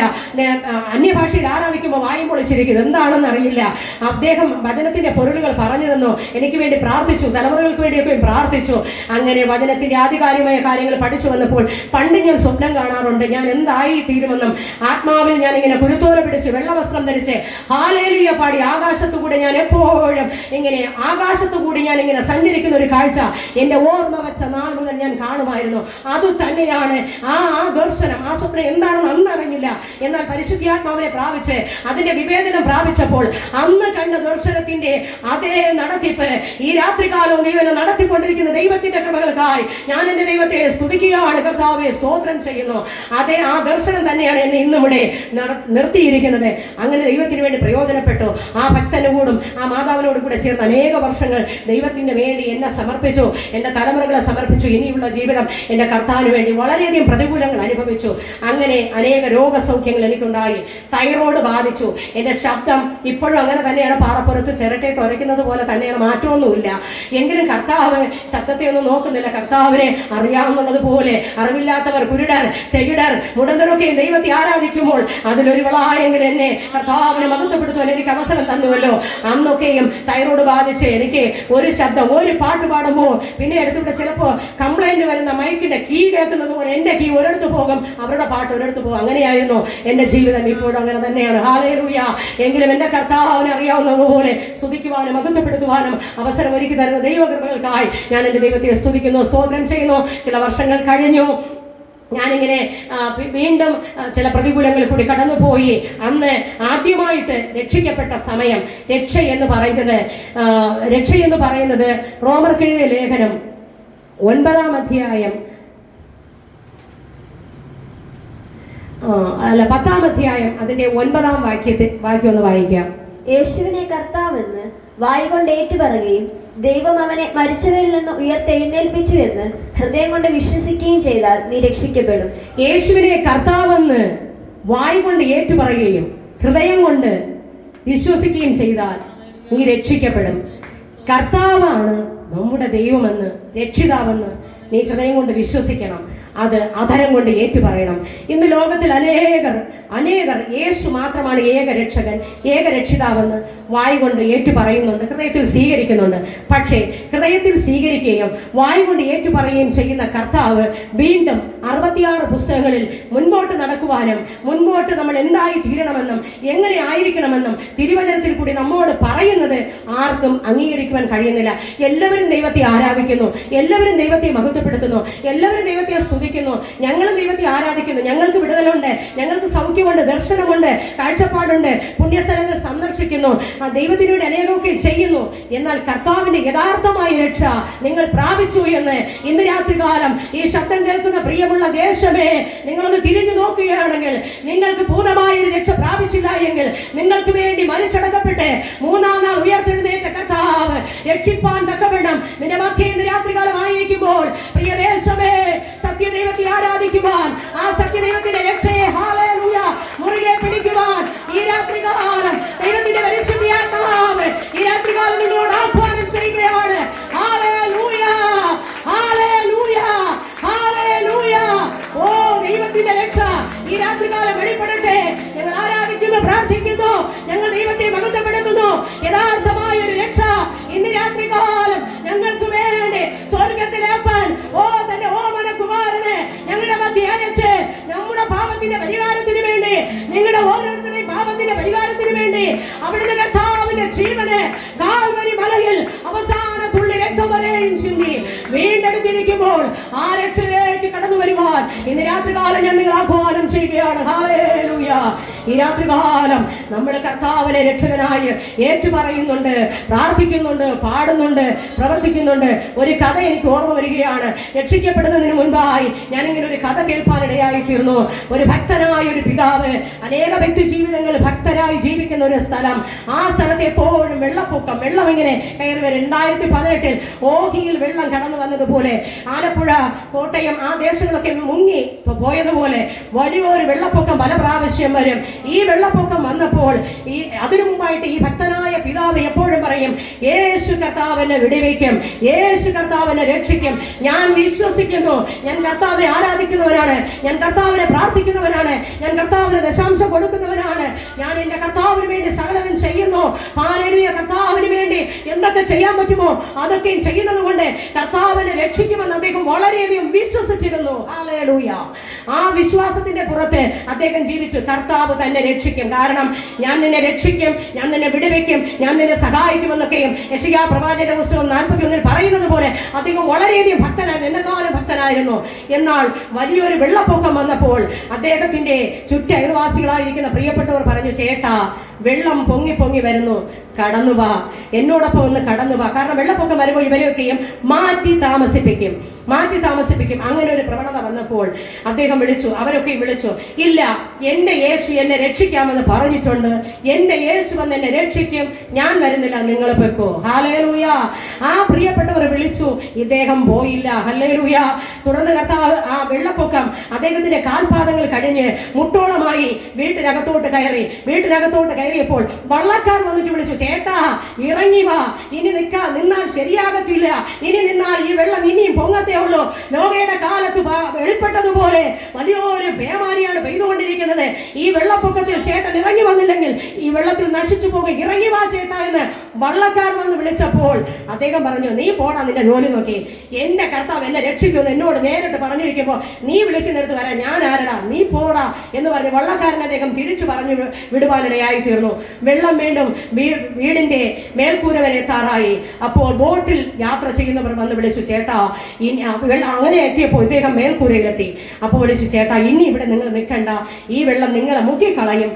Speaker 1: അന്യഭാഷയിൽ ആരാധിക്കുമ്പോൾ വായും പൊളിച്ചിരിക്കുന്നത് എന്താണെന്ന് അറിയില്ല. അദ്ദേഹം വചനത്തിന്റെ പൊരുളുകൾ പറഞ്ഞു തന്നു. എനിക്ക് വേണ്ടി പ്രാർത്ഥിച്ചു, തലമുറകൾക്ക് വേണ്ടിയൊക്കെ പ്രാർത്ഥിച്ചു. അങ്ങനെ വചനത്തിന്റെ ആധികാരികമായ കാര്യങ്ങൾ പഠിച്ചു വന്നപ്പോൾ പണ്ട് ഞാൻ സ്വപ്നം കാണാറുണ്ട്, ഞാൻ എന്തായി തീരുമെന്നും. ആത്മാവിൽ ഞാൻ ഇങ്ങനെ കുരുത്തോല പിടിച്ച് വെള്ളവസ്ത്രം ധരിച്ച് ഹല്ലേലൂയ പാടി ആകാശത്തുകൂടെ ഞാൻ എപ്പോഴും ഇങ്ങനെ ആകാശത്തുകൂടി ഞാൻ ഇങ്ങനെ സഞ്ചരിക്കുന്ന ഒരു കാഴ്ച എൻ്റെ ഓർമ്മ വെച്ച നാൾ മുതൽ ഞാൻ കാണുമായിരുന്നു. അത് തന്നെയാണ് ആ ദർശനം, ആ സ്വപ്നം എന്താണെന്ന് അന്ന് അറിഞ്ഞില്ല. എന്നാൽ പരിശുദ്ധാത്മാവിനെ പ്രാപിച്ച് അതിന്റെ വിവേചനം പ്രാപിച്ചപ്പോൾ അന്ന് കണ്ട ദർശനത്തിന്റെ അതേ നടത്തിപ്പ് ഈ രാത്രികാലവും ദൈവനെ നടത്തിക്കൊണ്ടിരിക്കുന്ന ദൈവത്തിന്റെ കൃപകൾക്കായി ഞാൻ എൻ്റെ ദൈവത്തെ സ്തുതിക്കുകയാണ്. കർത്താവെ സ്തോത്രം ചെയ്യുന്നു. അതേ ആ ദർശനം തന്നെയാണ് എന്നെ ഇന്നും ഇവിടെ നിർത്തിയിരിക്കുന്നത്. അങ്ങനെ ദൈവത്തിന് വേണ്ടി പ്രയോജനപ്പെട്ടു. ആ ഭക്തനോടും ആ മാതാവിനോടും കൂടെ ചേർന്ന് അനേക വർഷങ്ങൾ ദൈവത്തിന് വേണ്ടി എന്നെ സമർപ്പിച്ചു, എൻ്റെ തലമുറകളെ സമർപ്പിച്ചു. ഇനിയുള്ള ജീവിതം എൻ്റെ കർത്താവിന് വേണ്ടി വളരെയധികം പ്രതികൂലങ്ങൾ അനുഭവിച്ചു. അങ്ങനെ അനേക രോഗസൗഖ്യങ്ങൾ എനിക്കുണ്ടായി. തൈറോയ്ഡ് ബാധിച്ചു. എൻ്റെ ശബ്ദം ഇപ്പോഴും അങ്ങനെ തന്നെയാണ്, പാറപ്പുറത്ത് ചിരട്ടയിട്ട് ഉരയ്ക്കുന്നത് പോലെ തന്നെയാണ്, മാറ്റമൊന്നുമില്ല. എങ്കിലും കർത്താവ് ശബ്ദത്തെ ഒന്നും നോക്കുന്നില്ല. കർത്താവിനെ അറിയാവുന്നതുപോലെ അറിവില്ലാത്തവർ, കുരുടർ, ചെകിടർ, മുടന്തരൊക്കെ ദൈവത്തെ ആരാധിക്കുമ്പോൾ അതിലൊരുവളായെങ്കിലും എന്നെ കർത്താവിനെ മഹത്വപ്പെടുത്തുവാൻ എനിക്ക് അവസരം തന്നുവല്ലോ. അന്നൊക്കെയും തൈറോയ്ഡ് ബാധിച്ച് എനിക്ക് ഒരു ശബ്ദം, ഒരു പാട്ട് പാടുമ്പോൾ പിന്നെ എടുത്തുവിടെ ചിലപ്പോൾ കംപ്ലൈന്റ് വരുന്ന മൈക്കിന്റെ കീ കേൾക്കുന്നത് പോലെ എൻ്റെ കീ ഒരിടത്ത് പോകും, അവരുടെ പാട്ട് ഒരിടത്ത് പോകും. അങ്ങനെയായിരുന്നു എൻ്റെ ജീവിതം. ഇപ്പോഴും അങ്ങനെ തന്നെയാണ്. ഹല്ലേലൂയ. എങ്കിലും എൻ്റെ കർത്താവിനെ അറിയാവുന്നതുപോലെ സ്തുതിക്കുവാനും മഹത്വപ്പെടുത്തുവാനും അവസരം ഒരുക്കി തരുന്ന ദൈവകൃപകൾക്കായി ഞാൻ എൻ്റെ ദൈവത്തെ സ്തുതിക്കുന്നു, സ്തോത്രം ചെയ്യുന്നു. ചില വർഷങ്ങൾ കഴിഞ്ഞു. ഞാനിങ്ങനെ വീണ്ടും ചില പ്രതികൂലങ്ങളിൽ കൂടി കടന്നുപോയി. അന്ന് ആദ്യമായിട്ട് രക്ഷിക്കപ്പെട്ട സമയം, രക്ഷ എന്ന് പറയുന്നത് റോമർക്കെഴുതിയ ലേഖനം 9-ാം അധ്യായം 10-ാം അധ്യായം അതിൻ്റെ 9-ാം വാക്യം ഒന്ന് വായിക്കാം.
Speaker 3: യേശുവിനെ കർത്താവെന്ന് വായുകൊണ്ട് ഏറ്റുപറയുകയും ദൈവം അവനെ മരിച്ചവരിൽ നിന്ന് ഉയർത്തെഴുന്നേൽപ്പിച്ചു എന്ന് ഹൃദയം കൊണ്ട് വിശ്വസിക്കുകയും ചെയ്താൽ നീ രക്ഷിക്കപ്പെടും.
Speaker 1: യേശുവിനെ കർത്താവെന്ന് വായ് കൊണ്ട് ഏറ്റുപറയുകയും ഹൃദയം കൊണ്ട് വിശ്വസിക്കുകയും ചെയ്താൽ നീ രക്ഷിക്കപ്പെടും. കർത്താവാണ് നമ്മുടെ ദൈവമെന്ന്, രക്ഷിതാവെന്ന് നീ ഹൃദയം കൊണ്ട് വിശ്വസിക്കണം. അത് അധരം കൊണ്ട് ഏറ്റുപറയണം. ഇന്ന് ലോകത്തിൽ അനേകർ യേശു മാത്രമാണ് ഏക രക്ഷകൻ, ഏക രക്ഷിതാവെന്ന് വായ് കൊണ്ട് ഏറ്റുപറയുന്നുണ്ട്, ഹൃദയത്തിൽ സ്വീകരിക്കുന്നുണ്ട്. പക്ഷേ ഹൃദയത്തിൽ സ്വീകരിക്കുകയും വായ് കൊണ്ട് ഏറ്റുപറയുകയും ചെയ്യുന്ന കർത്താവ് വീണ്ടും 66 പുസ്തകങ്ങളിൽ മുൻപോട്ട് നടക്കുവാനും മുൻപോട്ട് നമ്മൾ എന്തായി തീരണമെന്നും എങ്ങനെ ആയിരിക്കണമെന്നും തിരുവചനത്തിൽ കൂടി നമ്മോട് പറയുന്നത് ആർക്കും അംഗീകരിക്കുവാൻ കഴിയുന്നില്ല. എല്ലാവരും ദൈവത്തെ ആരാധിക്കുന്നു, എല്ലാവരും ദൈവത്തെ മഹത്വപ്പെടുത്തുന്നു, എല്ലാവരും ദൈവത്തെ സ്തുതിക്കുന്നു. ഞങ്ങളും ദൈവത്തെ ആരാധിക്കുന്നു, ഞങ്ങൾക്ക് വിടുതലുണ്ട്, ഞങ്ങൾക്ക് സൗഖ്യമുണ്ട്, ദർശനമുണ്ട്, കാഴ്ചപ്പാടുണ്ട്, പുണ്യസ്ഥലങ്ങൾ സന്ദർശിക്കുന്നു, ദൈവത്തിനോട് അനേകമൊക്കെ ചെയ്യുന്നു. എന്നാൽ കർത്താവിന്റെ യഥാർത്ഥമായ രക്ഷ നിങ്ങൾ പ്രാപിച്ചു എന്ന് ഇന്ന് രാത്രികാലം ഈ ശബ്ദം കേൾക്കുന്ന പ്രിയമുള്ള ദേശമേ, നിങ്ങളൊന്ന് തിരിഞ്ഞു നോക്കുകയാണെങ്കിൽ നിങ്ങൾക്ക് പൂർണ്ണമായ ഒരു രക്ഷ പ്രാപിച്ചില്ല എങ്കിൽ നിങ്ങൾക്ക് വേണ്ടി മരിച്ചടക്കപ്പെട്ട് 3-ാം നാൾ ഉയർത്തെഴുന്നേറ്റ കർത്താവ് രക്ഷിപ്പാൻ തക്കവണ്ണം നിന്റെ മധ്യേ ഇന്ന് രാത്രികാലമായിരിക്കുമ്പോൾ പ്രിയ ദേശമേ, സത്യദൈവത്തെ ആരാധിക്കുവാൻ, ആ സത്യദൈവത്തിന്റെ രക്ഷയെ ഹല്ലേലൂയ മുറുകെ പിടിക്കുവാൻ ഈ രാത്രികാലം ദൈവത്തിന്റെ പരിശുദ്ധാത്മാവ് ഈ രാത്രികാലം നിങ്ങളോട് ആഹ്വാനം ചെയ്യുകയാണ്. Hallelujah, hallelujah, hallelujah. ഓ ദൈവത്തിന്റെ രക്ഷ ഈ രാത്രികാലം വെളിപ്പെടട്ടെ. ഞങ്ങൾ ആരാധിക്കുന്നു, പ്രാർത്ഥിക്കുന്നു, ഞങ്ങൾ ദൈവത്തെ മഹത്വപ്പെടുത്തുന്നു. യഥാർത്ഥമായ ഒരു രക്ഷ ഇന്ന് രാത്രികാലം ഞങ്ങൾക്ക് വേണ്ടി സ്വർഗത്തിലെ അപ്പൻ തന്റെ ഓമനകുമാരനെ ഞങ്ങളുടെ മധ്യ അയച്ച് നമ്മുടെ പാപത്തിന്റെ പരിഹാരത്തിന് വേണ്ടി, നിങ്ങളുടെ ഓരോരുത്തരുടെയും പാപത്തിന്റെ പരിഹാരത്തിന് വേണ്ടി അവിടുന്ന് കർത്താവിന്റെ ജീവനെ കാൽവരി മലയിൽ അവസാന തുള്ളി രക്തം വരെയും ചിന്തി വീണ്ടെടുത്തിരിക്കുമ്പോൾ ആ രക്ഷയിലേക്ക് കടന്നു വരുവാൻ ഇന്ന് രാത്രികാലം ഞാൻ നിങ്ങൾ ആഹ്വാനം ചെയ്യുകയാണ്. ഹല്ലേലൂയ. ഈ രാത്രികാലം നമ്മുടെ കർത്താവിനെ രക്ഷകനായി ഏറ്റുപറയുന്നുണ്ട്, പ്രാർത്ഥിക്കുന്നുണ്ട്, പാടുന്നുണ്ട്, പ്രവർത്തിക്കുന്നുണ്ട്. ഒരു കഥ എനിക്ക് ഓർമ്മ വരികയാണ്. രക്ഷിക്കപ്പെടുന്നതിന് മുൻപായി ഞാനിങ്ങനെ ഒരു കഥ കേൾപ്പാനിടയായി തീർന്നു. ഒരു ഭക്തനായ ഒരു പിതാവ് അനേക വ്യക്തി ജീവിതങ്ങൾ ഭക്തരായി ജീവിക്കുന്ന ഒരു സ്ഥലം. ആ സ്ഥലത്ത് എപ്പോഴും വെള്ളപ്പൊക്കം, വെള്ളം ഇങ്ങനെ കയറി വരും. 2018 ഓഹിയിൽ വെള്ളം കടന്നു വന്നതുപോലെ ആലപ്പുഴ, കോട്ടയം ആ ദേശങ്ങളൊക്കെ മുങ്ങി പോയതുപോലെ വലിയൊരു വെള്ളപ്പൊക്കം പല പ്രാവശ്യം വരും. ഈ വെള്ളപ്പൊക്കം വന്നപ്പോൾ അതിനു മുമ്പായിട്ട് ഈ ഭക്തനായ പിതാവ് എപ്പോഴും പറയും, യേശു കർത്താവിനെ വിടുവിക്കും, യേശു കർത്താവിനെ രക്ഷിക്കും. ഞാൻ വിശ്വസിക്കുന്നു, ഞാൻ കർത്താവിനെ ആരാധിക്കുന്നവനാണ്, ഞാൻ കർത്താവിനെ പ്രാർത്ഥിക്കുന്നവനാണ്, ഞാൻ കർത്താവിന് ദശാംശം കൊടുക്കുന്നവനാണ്, ഞാൻ എൻ്റെ കർത്താവിന് വേണ്ടി സകലതും ചെയ്യുന്നു. ഹല്ലേലൂയ. കർത്താവിന് വേണ്ടി എന്തൊക്കെ ചെയ്യാൻ പറ്റുമോ അതൊക്കെയും ചെയ്യുന്നത് കൊണ്ട് കർത്താവിനെ രക്ഷിക്കുമെന്ന് അദ്ദേഹം വളരെയധികം വിശ്വസിച്ചിരുന്നു. ഹല്ലേലൂയ. ആ വിശ്വാസത്തിന്റെ പുറത്ത് അദ്ദേഹം ജീവിച്ചു. കർത്താവ് തന്നെ രക്ഷിക്കും, കാരണം ഞാൻ നിന്നെ രക്ഷിക്കും, ഞാൻ നിന്നെ വിടുവിക്കും, ഞാൻ നിന്നെ സഹായിക്കുമെന്നൊക്കെയും യെശയ്യാ പ്രവാചകന്റെ പുസ്തകം 41 പറയുന്നത് പോലെ അദ്ദേഹം വളരെയധികം ഭക്തനായിരുന്നു, എന്നെക്കാളും ഭക്തനായിരുന്നു. എന്നാൽ വലിയൊരു വെള്ളപ്പൊക്കം വന്നപ്പോൾ അദ്ദേഹത്തിന്റെ ചുറ്റയൽവാസികളായിരിക്കുന്ന പ്രിയപ്പെട്ടവർ പറഞ്ഞു, ചേട്ടാ വെള്ളം പൊങ്ങി പൊങ്ങി വരുന്നു, കടന്നു വാ, എന്നോടൊപ്പം ഒന്ന് കടന്നു വാ. കാരണം വെള്ളപ്പൊക്കം വരുമ്പോൾ ഇവരെയൊക്കെയും മാറ്റി താമസിപ്പിക്കും. അങ്ങനെ ഒരു പ്രവണത വന്നപ്പോൾ അദ്ദേഹം വിളിച്ചു, അവരൊക്കെയും വിളിച്ചു, ഇല്ല, എൻ്റെ യേശു എന്നെ രക്ഷിക്കാമെന്ന് പറഞ്ഞിട്ടുണ്ട്, എൻ്റെ യേശു വന്ന് എന്നെ രക്ഷിക്കും, ഞാൻ വരുന്നില്ല, നിങ്ങൾ പൊയ്ക്കോ. ഹല്ലേലൂയ. ആ പ്രിയപ്പെട്ടവർ വിളിച്ചു, ഇദ്ദേഹം പോയില്ല. ഹല്ലേലൂയ. തുടർന്ന് കർത്താവ് ആ വെള്ളപ്പൊക്കം അദ്ദേഹത്തിന്റെ കാൽപാദങ്ങൾ കഴിഞ്ഞ് മുട്ടോളമായി വീട്ടിനകത്തോട്ട് കയറിയപ്പോൾ വള്ളക്കാർ വന്നിട്ട് വിളിച്ചു, ചേട്ടാ ഇറങ്ങി വാ, ഇനി നിന്നാൽ ശരിയാകത്തില്ല, ഇനി നിന്നാൽ ഈ വെള്ളം ഇനിയും പൊങ്ങത്തേ ഉള്ളൂ. നോഹയുടെ കാലത്ത് വെളിപ്പെട്ടതുപോലെ വലിയൊരു പേമാരിയാണ് പെയ്തുകൊണ്ടിരിക്കുന്നത്. ഈ വെള്ളപ്പൊക്കത്തിൽ ചേട്ടൻ ഇറങ്ങി വന്നില്ലെങ്കിൽ ഈ വെള്ളത്തിൽ നശിച്ചു പോകും, ഇറങ്ങി വാ ചേട്ടാ എന്ന് വള്ളക്കാർ വന്ന് വിളിച്ചപ്പോൾ അദ്ദേഹം പറഞ്ഞു, നീ പോടാ, നിന്റെ ജോലി നോക്കി, എന്റെ കർത്താവ് എന്നെ രക്ഷിക്കുമെന്ന് എന്നോട് നേരിട്ട് പറഞ്ഞിരിക്കുമ്പോൾ നീ വിളിക്കുന്നിടത്ത് വരാൻ ഞാൻ ആരടാ, നീ പോടാ എന്ന് പറഞ്ഞ് വള്ളക്കാരൻ അദ്ദേഹം തിരിച്ചു പറഞ്ഞു വിടുവാനിടയായി തീർന്നു. വെള്ളം വീണ്ടും വീടിന്റെ മേൽക്കൂര വരെ എത്താറായി. അപ്പോൾ ബോട്ടിൽ യാത്ര ചെയ്യുന്നവർ വന്ന് വിളിച്ചു, ചേട്ടാ അങ്ങനെ എത്തിയപ്പോൾ ഇദ്ദേഹം മേൽക്കൂരയിലെത്തി. അപ്പോൾ വിളിച്ചു, ചേട്ടാ ഇനി ഇവിടെ നിങ്ങൾ നിൽക്കണ്ട, ഈ വെള്ളം നിങ്ങളെ മുക്കിക്കളയും,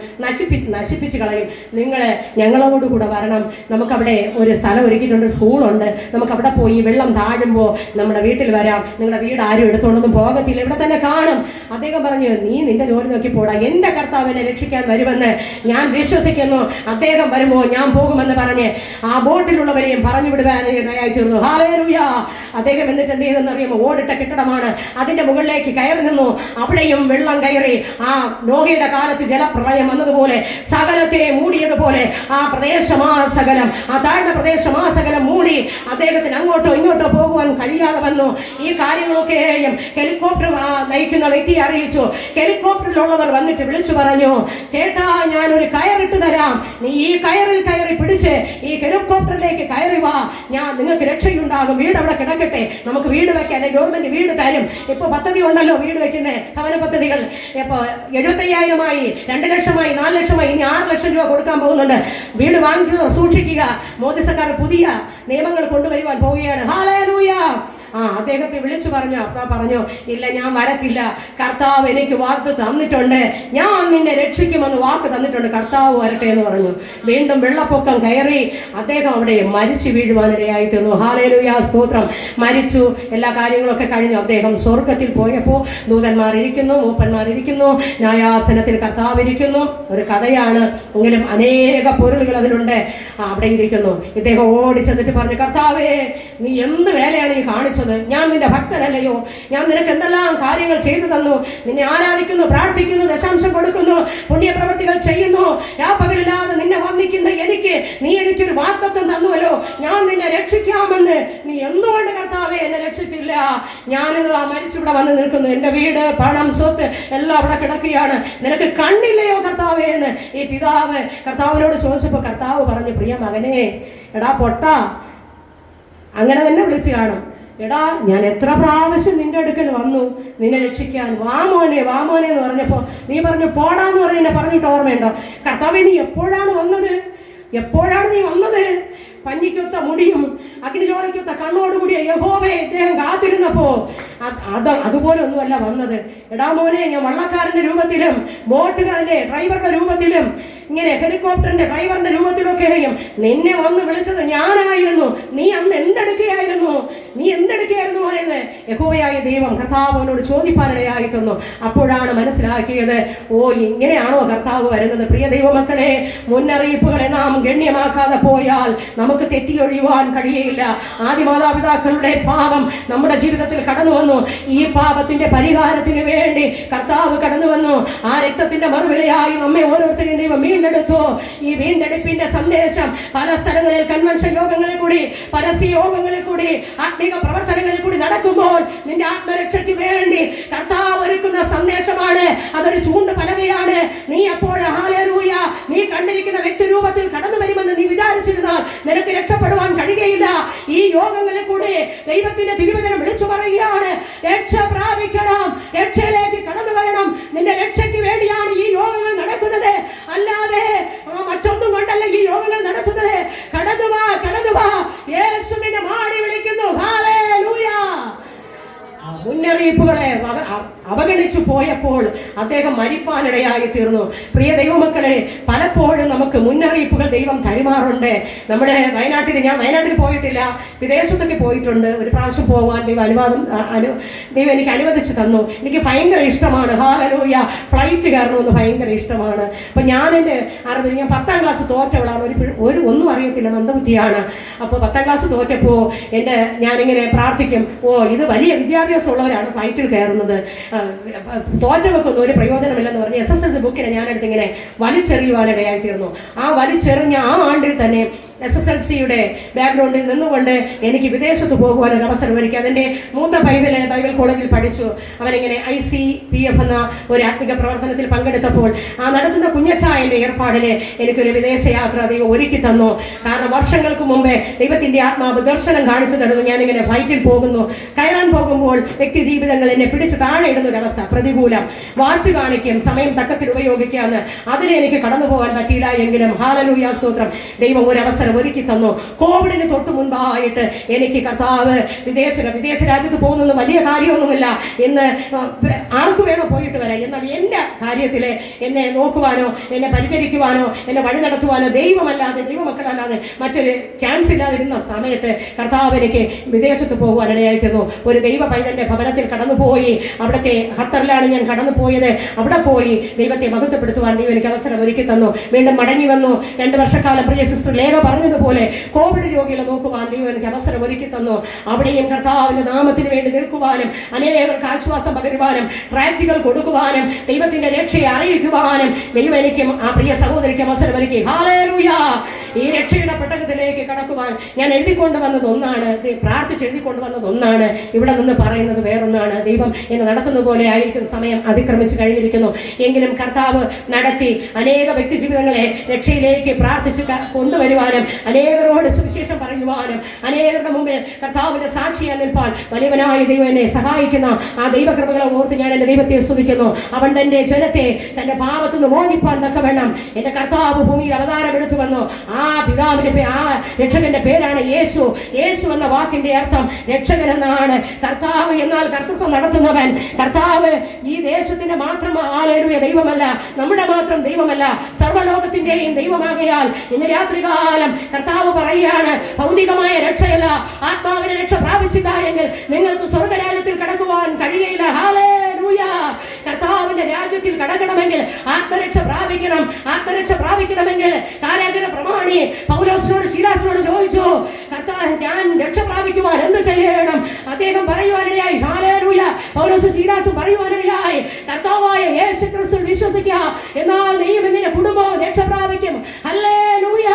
Speaker 1: നശിപ്പിച്ച് കളയും. നിങ്ങൾ ഞങ്ങളോടുകൂടെ വരണം. നമുക്കവിടെ ഒരു സ്ഥലം ഒരുക്കിയിട്ടുണ്ട്, സ്കൂളുണ്ട്. നമുക്കവിടെ പോയി വെള്ളം താഴുമ്പോൾ നമ്മുടെ വീട്ടിൽ വരാം. നിങ്ങളുടെ വീട് ആരും എടുത്തുകൊണ്ടൊന്നും പോകത്തില്ല, ഇവിടെ തന്നെ കാണും. അദ്ദേഹം പറഞ്ഞു, നീ നിന്റെ ജോലി നോക്കി പോടാ, എൻ്റെ കർത്താവ് എന്നെ രക്ഷിക്കാൻ വരുമെന്ന് ഞാൻ വിശ്വസിക്കുന്നു. അദ്ദേഹം വരുമ്പോൾ ഞാൻ പോകുമെന്ന് പറഞ്ഞ് ആ ബോട്ടിലുള്ളവരെയും പറഞ്ഞു വിടുവാനായി തീർന്നു. ഹല്ലേലൂയ. അദ്ദേഹം എന്നിട്ട് എന്ത് ചെയ്തെന്ന് അറിയുമോ? ഓടിട്ട കെട്ടിടമാണ്, അതിൻ്റെ മുകളിലേക്ക് കയറി നിന്നു. അവിടെയും വെള്ളം കയറി. ആ നോഹയുടെ കാലത്ത് ജലപ്രളയം വന്നതുപോലെ സകലത്തെ മൂടിയതുപോലെ ആ പ്രദേശമാസകലം, ആ താഴ്ന്ന പ്രദേശമാസകലം മൂടി. അദ്ദേഹത്തിന് അങ്ങോട്ടോ ഇങ്ങോട്ടോ പോകുവാൻ കഴിയാതെ വന്നു. ഈ കാര്യങ്ങളൊക്കെയും ഹെലികോപ്റ്റർ നയിക്കുന്ന വ്യക്തിയെ അറിയിച്ചു. ഹെലികോപ്റ്ററിലുള്ളവർ വന്നിട്ട് വിളിച്ചു പറഞ്ഞു, ചേട്ടാ ഞാനൊരു കയറിട്ട് തരാം, നീ ഈ കയറിൽ കയറി പിടിച്ച് ഈ ഹെലികോപ്റ്ററിലേക്ക് കയറി വാ, ഞാൻ നിങ്ങൾക്ക് രക്ഷയുണ്ടാകും. വീട് അവിടെ കിടക്കട്ടെ, നമുക്ക് വീട് വെക്കാൻ ഗവൺമെന്റ് വീട് തരും. ഇപ്പോൾ പദ്ധതി ഉണ്ടല്ലോ വീട് വെക്കുന്ന ഭവന പദ്ധതികൾ. ഇപ്പോൾ 75,000-മായി, 2 ലക്ഷമായി, 4 ലക്ഷമായി, ഇനി 6 ലക്ഷം രൂപ കൊടുക്കാൻ പോകുന്നുണ്ട്. വീട് വാങ്ങിക്കുന്നവർ സൂക്ഷിക്കുക. മോദി സർക്കാർ പുതിയ നിയമങ്ങൾ കൊണ്ടുവരുവാൻ പോവുകയാണ്. ഹല്ലേലൂയ. അദ്ദേഹത്തെ വിളിച്ചു പറഞ്ഞു. അപ്പ പറഞ്ഞു, ഇല്ല ഞാൻ വരത്തില്ല, കർത്താവ് എനിക്ക് വാക്ക് തന്നിട്ടുണ്ട്, ഞാൻ നിന്നെ രക്ഷിക്കുമെന്ന് വാക്ക് തന്നിട്ടുണ്ട്, കർത്താവ് വരട്ടെ എന്ന് പറഞ്ഞു. വീണ്ടും വെള്ളപ്പൊക്കം കയറി. അദ്ദേഹം അവിടെ മരിച്ചു വീഴുവാനിടയായി തീർന്നു. ഹല്ലേലൂയ, സ്തോത്രം. മരിച്ചു. എല്ലാ കാര്യങ്ങളൊക്കെ കഴിഞ്ഞു. അദ്ദേഹം സ്വർഗത്തിൽ പോയപ്പോൾ ദൂതന്മാർ ഇരിക്കുന്നു, മൂപ്പന്മാർ ഇരിക്കുന്നു, ന്യായാസനത്തിൽ കർത്താവ് ഇരിക്കുന്നു. ഒരു കഥയാണ്, എങ്കിലും അനേക പൊരുളുകൾ അതിലുണ്ട്. അവിടെ ഇരിക്കുന്നു. ഇദ്ദേഹം ഓടി ചെന്നിട്ട് പറഞ്ഞു, കർത്താവേ നീ എന്ത് വേലയാണ് ഈ കാണിച്ചത്? ഞാൻ നിന്റെ ഭക്തനല്ലയോ? ഞാൻ നിനക്ക് എന്തെല്ലാം കാര്യങ്ങൾ ചെയ്തു തന്നു. നിന്നെ ആരാധിക്കുന്നു, പ്രാർത്ഥിക്കുന്നു, ദശാംശം കൊടുക്കുന്നു, പുണ്യപ്രവൃത്തികൾ ചെയ്യുന്നു. രാപ്പകലില്ലാതെ നിന്നെ വന്ദിക്കുന്ന എനിക്ക് നീ എനിക്കൊരു വാഗ്ദത്തം തന്നുവല്ലോ, ഞാൻ നിന്നെ രക്ഷിക്കാമെന്ന്. നീ എന്തുകൊണ്ട് കർത്താവേ എന്നെ രക്ഷിച്ചില്ല? ഞാനിത് മരിച്ചിവിടെ വന്ന് നിൽക്കുന്നു. എൻ്റെ വീട്, പണം, സ്വത്ത് എല്ലാം അവിടെ കിടക്കുകയാണ്. നിനക്ക് കണ്ണില്ലയോ കർത്താവേ എന്ന് ഈ പിതാവ് കർത്താവിനോട് ചോദിച്ചപ്പോൾ കർത്താവ് പറഞ്ഞു, പ്രിയ മകനെ, എടാ പൊട്ടാ, അങ്ങനെ തന്നെ വിളിച്ചു കാണും. എടാ ഞാൻ എത്ര പ്രാവശ്യം നിന്റെ അടുക്കൽ വന്നു നിന്നെ രക്ഷിക്കാൻ, വാമോനെ വാമോനെ എന്ന് പറഞ്ഞപ്പോൾ നീ പറഞ്ഞു പോടാന്ന് പറഞ്ഞ് എന്നെ പറഞ്ഞിട്ട് ഓർമ്മയുണ്ടോ? കർത്താവേ നീ എപ്പോഴാണ് വന്നത്? എപ്പോഴാണ് നീ വന്നത്? പഞ്ഞിക്കൊത്ത മുടിയും അഗ്നിചോരയ്ക്കൊത്ത കണ്ണോടുകൂടിയ യഹോവയെ ഇദ്ദേഹം കാത്തിരുന്നപ്പോ അതുപോലെ ഒന്നുമല്ല വന്നത്. എടാ മോനെ, ഞാൻ വള്ളക്കാരന്റെ രൂപത്തിലും ബോട്ടുകാരന്റെ ഡ്രൈവറുടെ രൂപത്തിലും ഇങ്ങനെ ഹെലികോപ്റ്ററിന്റെ ഡ്രൈവറിന്റെ രൂപത്തിലൊക്കെയും നിന്നെ വന്ന് വിളിച്ചത് ഞാനായിരുന്നു. നീ അന്ന് എന്തെടുക്കുകയായിരുന്നു? നീ എന്തെടുക്കുകയായിരുന്നു മോനെന്ന് യഹോവയായ ദൈവം കർത്താവിനോട് ചോദിപ്പാനിടയായി തന്നു. അപ്പോഴാണ് മനസ്സിലാക്കിയത്, ഓ ഇങ്ങനെയാണോ കർത്താവ് വരുന്നത്? പ്രിയ ദൈവമക്കളെ, മുന്നറിയിപ്പുകളെ നാം ഗണ്യമാക്കാതെ പോയാൽ നമുക്ക് തെറ്റിയൊഴിയുവാൻ കഴിയില്ല. ആദ്യ മാതാപിതാക്കളുടെ പാപം നമ്മുടെ ജീവിതത്തിൽ കടന്നു വന്നു. ഈ പാപത്തിന്റെ പരിഹാരത്തിന് വേണ്ടി കർത്താവ് കടന്നു വന്നു. ആ രക്തത്തിന്റെ മറുവിലയായി നമ്മെ ഓരോരുത്തരെയും ദൈവം വീണ്ടെടുത്തു. ഈ വീണ്ടെടുപ്പിന്റെ സന്ദേശം പല സ്ഥലങ്ങളിൽ, കൺവെൻഷൻ യോഗങ്ങളിൽ കൂടി, പരസ്യ യോഗങ്ങളിൽ കൂടി, ആത്മീക പ്രവർത്തനങ്ങളിൽ കൂടി നടക്കുമ്പോൾ നിന്റെ ആത്മരക്ഷയ്ക്ക് വേണ്ടി കർത്താവ് ഒരുക്കുന്ന സന്ദേശമാണ്. അതൊരു ചൂണ്ട് പലകയാണ്. നീ അപ്പോൾ ഹല്ലേലൂയ, നീ കണ്ടിരിക്കുന്ന വ്യക്തി രൂപത്തിൽ കടന്നു വരുമെന്ന് നീ വിചാരിച്ചിരുന്നാൽ നിനക്ക് രക്ഷപ്പെടുവാൻ കഴിയുകയില്ല. ഈ യോഗങ്ങളിൽ കൂടി ദൈവത്തിന്റെ തിരുവചനം വിളിച്ചു പറയുകയാണ്, രക്ഷ പ്രാപിക്കണം, രക്ഷയിലേക്ക് കടന്നു വരണം. നിന്റെ രക്ഷയ്ക്ക് വേണ്ടിയാണ് ഈ യോഗങ്ങൾ നടക്കുന്നത്, അല്ലാതെ മറ്റൊന്നും കൊണ്ടല്ല ഈ യോഗങ്ങൾ നടത്തുന്നത്. കടന്നു വാ, കടന്നു വാ, യേശു നിന്നെ മാടി വിളിക്കുന്നു. ഹല്ലേലൂയ. മുന്നറിയിപ്പുകളെ അവഗണിച്ചു പോയപ്പോൾ അദ്ദേഹം മരിപ്പാനിടയായി തീർന്നു. പ്രിയ ദൈവമക്കളെ, പലപ്പോഴും നമുക്ക് മുന്നറിയിപ്പുകൾ ദൈവം തരുമാറുണ്ട്. നമ്മുടെ ഞാൻ വയനാട്ടിൽ പോയിട്ടില്ല, വിദേശത്തൊക്കെ പോയിട്ടുണ്ട്. ഒരു പ്രാവശ്യം പോകാൻ ദൈവം എനിക്ക് അനുവദിച്ചു തന്നു. എനിക്ക് ഭയങ്കര ഇഷ്ടമാണ്. ഹല്ലേലൂയ. ഫ്ലൈറ്റ് കയറണമെന്ന് ഭയങ്കര ഇഷ്ടമാണ്. അപ്പം ഞാൻ 10ാം ക്ലാസ് തോറ്റവളാണ്. ഒന്നും അറിയത്തില്ല, മന്ദബുദ്ധിയാണ്. അപ്പോൾ 10ാം ക്ലാസ് തോറ്റപ്പോൾ ഞാനിങ്ങനെ പ്രാർത്ഥിക്കും, ഇത് വലിയ വിദ്യാഭ്യാസം ഉള്ളവരാണ് ഫ്ലൈറ്റിൽ കയറുന്നത്, തോറ്റവെക്കൊന്നും ഒരു പ്രയോജനമില്ലെന്ന് പറഞ്ഞ് SSLC ബുക്കിനെ ഞാനെടുത്ത് ഇങ്ങനെ വലിച്ചെറിയുവാനിടയായി തീർന്നു. ആ വലിച്ചെറിഞ്ഞ ആ ആണ്ടിൽ തന്നെ SSLCയുടെ ബാക്ക്ഗ്രൗണ്ടിൽ നിന്നുകൊണ്ട് എനിക്ക് വിദേശത്ത് പോകുവാൻ ഒരു അവസരം ഒരുക്കി. അതിൻ്റെ മൂത്ത പൈതൽ ബൈബിൾ കോളേജിൽ പഠിച്ചു. അവനിങ്ങനെ ICPF എന്ന ഒരു ആത്മിക പ്രവർത്തനത്തിൽ പങ്കെടുത്തപ്പോൾ ആ നടത്തുന്ന കുഞ്ഞച്ചായൻ്റെ ഏർപ്പാടിൽ എനിക്കൊരു വിദേശയാത്ര ദൈവം ഒരുക്കി തന്നു. കാരണം വർഷങ്ങൾക്ക് മുമ്പേ ദൈവത്തിൻ്റെ ആത്മാവ് ദർശനം കാണിച്ചു തരുന്നു. ഞാനിങ്ങനെ ഫ്ലൈറ്റിൽ പോകുന്നു, കയറാൻ പോകുമ്പോൾ വ്യക്തി ജീവിതങ്ങൾ എന്നെ പിടിച്ച് താഴെ ഇടുന്നൊരവസ്ഥ, പ്രതികൂലം. വാച്ച് കാണിക്കും, സമയം തക്കത്തിൽ ഉപയോഗിക്കാമെന്ന്, അതിലെനിക്ക് കടന്നു പോകാൻ പറ്റിയില്ല. എങ്കിലും ഹല്ലേലൂയ, സ്തോത്രം, ദൈവം ഒരു അവസരം അവസരം ഒരുക്കി തന്നു. കോവിഡിന് തൊട്ട് മുൻപായിട്ട് എനിക്ക് കർത്താവ് വിദേശ രാജ്യത്ത് പോകുന്നത് വലിയ കാര്യമൊന്നുമില്ല. ഇന്ന് ആർക്ക് വേണോ പോയിട്ട് വരാം. എന്നാൽ എൻ്റെ കാര്യത്തിൽ എന്നെ നോക്കുവാനോ എന്നെ പരിചരിക്കുവാനോ എന്നെ വഴി നടത്തുവാനോ ദൈവമക്കളല്ലാതെ മറ്റൊരു ചാൻസ് ഇല്ലാതിരുന്ന സമയത്ത് കർത്താവ് എനിക്ക് വിദേശത്ത് പോകുവാൻ ഇടയായിത്തീർന്നു. ഒരു ദൈവ പൈതൻ്റെ ഭവനത്തിൽ കടന്നുപോയി. അവിടുത്തെ ഖത്തറിലാണ് ഞാൻ കടന്നു പോയത്. അവിടെ പോയി ദൈവത്തെ മഹത്വപ്പെടുത്തുവാൻ ദൈവം എനിക്ക് അവസരം ഒരുക്കി തന്നു. വീണ്ടും മടങ്ങി വന്നു. 2 വർഷക്കാലം പ്രിയ സിസ്റ്റർ ലേഖ പറഞ്ഞതുപോലെ കോവിഡ് രോഗികളെ നോക്കുവാൻ ദൈവം എനിക്ക് അവസരം ഒരുക്കി തന്നു. അവിടെയും കർത്താവിൻ്റെ നാമത്തിന് വേണ്ടി നിൽക്കുവാനും അനേകർക്ക് ആശ്വാസം പകരുവാനും ട്രാക്റ്റുകൾ കൊടുക്കുവാനും ദൈവത്തിൻ്റെ രക്ഷയെ അറിയിക്കുവാനും ദൈവം എനിക്കും ആ പ്രിയ സഹോദരിക്ക് അവസരം ഒരുക്കി. ഹല്ലേലൂയ. ഈ രക്ഷയുടെ പെട്ടകത്തിലേക്ക് കടക്കുവാൻ ഞാൻ എഴുതിക്കൊണ്ട് വന്നത് ഒന്നാണ്, പ്രാർത്ഥിച്ച് എഴുതിക്കൊണ്ട് വന്നത് ഒന്നാണ്, ഇവിടെ നിന്ന് പറയുന്നത് വേറൊന്നാണ്. ദൈവം എന്നെ നടത്തുന്നത് പോലെ ആയിരിക്കും. സമയം അതിക്രമിച്ച് കഴിഞ്ഞിരിക്കുന്നു. എങ്കിലും കർത്താവ് നടത്തി അനേക വ്യക്തി ജീവിതങ്ങളെ രക്ഷയിലേക്ക് പ്രാർത്ഥിച്ച് കൊണ്ടുവരുവാനും അനേകരോട് സുവിശേഷം പറയുവാനും അനേകരുടെ മുമ്പിൽ കർത്താവിൻ്റെ സാക്ഷിയായി നിൽപ്പാൻ വലിയവനായ ദൈവം എന്നെ സഹായിക്കുന്ന ആ ദൈവകൃപകളെ ഓർത്ത് ഞാൻ എൻ്റെ ദൈവത്തെ സ്തുതിക്കുന്നു. അവൻ തൻ്റെ ജനത്തെ തൻ്റെ പാപത്തിൽ നിന്ന് മോചിപ്പാൻ തക്കവണ്ണം എൻ്റെ കർത്താവ് ഭൂമിയിൽ അവതാരം എടുത്തു വന്നു. ആ പിതാവിൻ്റെ ആ രക്ഷകന്റെ പേരാണ് യേശു. യേശു എന്ന വാക്കിൻ്റെ അർത്ഥം രക്ഷകൻ എന്നാണ്. കർത്താവ് എന്നാൽ കർത്തൃത്വം നടത്തുന്നവൻ. കർത്താവ് ഈ ദേശത്തിന്റെ മാത്രം ഹല്ലേലൂയ ദൈവമല്ല, നമ്മുടെ മാത്രം ദൈവമല്ല, സർവ്വലോകത്തിന്റെയും ദൈവമാകയാൽ ഇന്ന് രാത്രികാലം കർത്താവ് പറയുകയാണ്, ഭൗതികമായ രക്ഷയല്ല, ആത്മാവിനെ രക്ഷ പ്രാപിച്ചില്ല എങ്കിൽ നിങ്ങൾക്ക് സ്വർഗരാജ്യത്തിൽ കടക്കുവാൻ കഴിയില്ല. ഹല്ലേലൂയ. കർത്താവിന്റെ രാജ്യത്തിൽ കടക്കണമെങ്കിൽ ആത്മരക്ഷ പ്രാപിക്കണം. ആത്മരക്ഷ പ്രാപിക്കണമെങ്കിൽ കാരാഗൃഹ പ്രമാണി പൗലോസിനോട് ശീലാസിനോട് ചോദിച്ചു, കർത്താവ് ഞാൻ രക്ഷ പ്രാപിക്കുവാൻ എന്ത് ചെയ്യണം? അദ്ദേഹം പറയുവാനിടയായി, ഹല്ലേലൂയ, പൗലോസ് ശീലാസും പറയുവാനിടയായി, കർത്താവായ യേശു ക്രിസ്തുവിൽ വിശ്വസിക്കുക, എന്നാൽ നീയും നിന്റെ കുടുംബവും രക്ഷ പ്രാപിക്കും. ഹല്ലേലൂയ.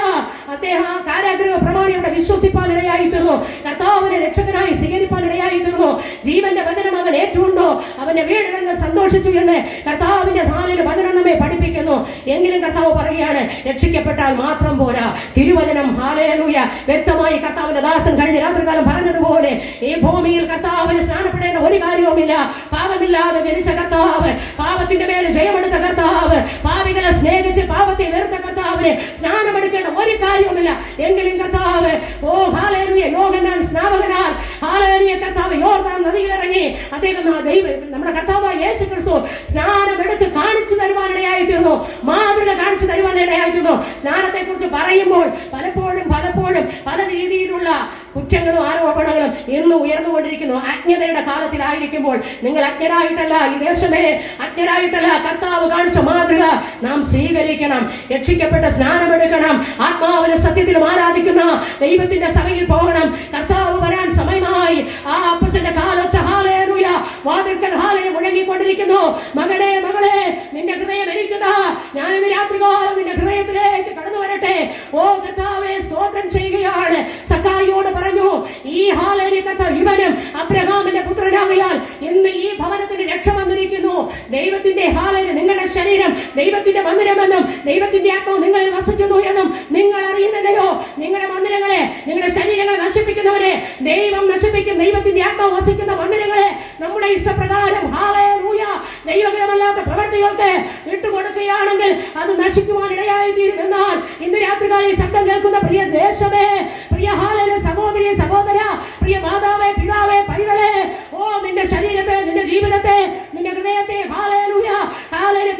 Speaker 1: അദ്ദേഹം ആ കാരാഗൃഹ പ്രമാണിയോടെ വിശ്വസിപ്പാൻ ഇടയായി തീർന്നു. കർത്താവിനെ രക്ഷകനായി സ്വീകരിപ്പാൻ ഇടയായി തീർന്നു. ജീവന്റെ വചനം അവൻ ഏറ്റുകൊണ്ടു. അവന്റെ വീടിനങ്ങൾ സന്തോഷിച്ചു എന്ന് കർത്താവിന്റെ സാലിൽ വചനം നമ്മെ പഠിപ്പിക്കുന്നു. എങ്കിലും കർത്താവ് പറയുകയാണ്, രക്ഷിക്കപ്പെട്ടാൽ മാത്രം പോരാ, തിരുവചനം ഹല്ലേലൂയ വ്യക്തമായി കർത്താവിന്റെ ദാസൻ കഴിഞ്ഞ രാത്രികാലം പറഞ്ഞതുപോലെ ഈ ഭൂമിയിൽ കർത്താവിന് സ്നാനപ്പെടേണ്ട ഒരു കാര്യവുമില്ല. പാപമില്ലാതെ ജനിച്ച കർത്താവ്, പാപത്തിന്റെ മേൽ ജയമെടുത്ത കർത്താവ്, പാപികളെ സ്നേഹിച്ച് പാപത്തെ വെറുത്ത കർത്താവിന് സ്നാനമെടുക്കേണ്ട ഒരു കാര്യവുമില്ല. എങ്കിലും കർത്താവ് ഹല്ലേലൂയ യോഹന്നാൻ സ്നാപകനാൽ ഹല്ലേലൂയ കർത്താവ് യോർദാൻ നദിയിലിറങ്ങി അദ്ദേഹം നമ്മുടെ കർത്താവായ യേശു ക്രിസ്തു സ്നാനമെടുത്ത് കാണിച്ചു തരുവാനിടയായി തീർന്നു. മാതൃക കാണിച്ചു തരുവാനിടയായി തീർന്നു. സ്നാനത്തെ കുറിച്ച് പറയുമ്പോൾ പലപ്പോഴും പല രീതിയിലുള്ള കുറ്റങ്ങളും ആരോപണങ്ങളും ഇന്ന് ഉയർന്നുകൊണ്ടിരിക്കുന്നു. അജ്ഞതയുടെ കാലത്തിലായിരിക്കുമ്പോൾ നിങ്ങൾ അജ്ഞരായിട്ടല്ല, ഈ ദേശമേ അജ്ഞരായിട്ടല്ല, കർത്താവ് കാണിച്ച മാതൃക നാം സ്വീകരിക്കണം. രക്ഷിക്കപ്പെട്ട സ്നാനമെടുക്കണം. ആത്മാവിനെ സത്യത്തിലും ആരാധിക്കുന്ന ദൈവത്തിന്റെ സഭയിൽ പോകണം. കർത്താവ് വരാൻ സമയമായി. ആ അപ്പച്ചന്റെ കാലൊച്ച ഹല്ലേലൂയ വാതിൽക്കൽ ഹാലയെ മുഴങ്ങിക്കൊണ്ടിരിക്കുന്നു. മകളെ നിന്റെ ഹൃദയം എനിക്കുതാ, ഞാനിന്ന് രാത്രികാലം നിന്റെ ഹൃദയത്തിലേക്ക് കടന്നു വരട്ടെ. ഓ കർത്താവേ, സ്തോത്രം ചെയ്യുകയാണ്. സക്കായിയോട് പറഞ്ഞു, ഈ ഹല്ലേലൂയ കർത്താവ് ഇവനും അബ്രഹാമിന്റെ പുത്രനാകയാൽ ഇന്ന് ഈ ഭവനത്തിന് രക്ഷ വന്നിരിക്കുന്നു. ദൈവത്തിന്റെ ഹല്ലേലൂയ നിങ്ങളുടെ ശരീരം ദൈവത്തിന്റെ മന്ദിരമെന്നും ദൈവത്തിന്റെ ആത്മാവ് നിങ്ങളിൽ വസിക്കുന്നു എന്നും നിങ്ങൾ അറിയുന്നില്ലയോ? നിങ്ങളുടെ മന്ദിരങ്ങളെ, നിങ്ങളുടെ ശരീരങ്ങളെ നശിപ്പിക്കുന്നവരെ ദൈവം നശിപ്പിക്കും. ദൈവത്തിന്റെ ആത്മാവ് വസിക്കുന്ന മന്ദിരങ്ങളെ നമ്മുടെ ഇഷ്ടപ്രകാരം ഹല്ലേലൂയ ദൈവഹിതമല്ലാത്ത പ്രവൃത്തികൾക്ക് വിട്ടുകൊടുക്കുകയാണെങ്കിൽ അത് നശിക്കുവാനിടയായി തീരും. എന്നാൽ ഇന്ന് രാത്രികാലം ശബ്ദം കേൾക്കുന്ന പ്രിയ ദേശമേ, പ്രിയ ഹല്ലേലൂയ സഹോദരി സഹോദര, പ്രിയ മാതാവേ പിതാവേ പൈതലേ, ഓ നിന്റെ ശരീരത്തെ, നിന്റെ ജീവിതത്തെ, നിന്റെ ഹൃദയത്തെ ഹല്ലേലൂയ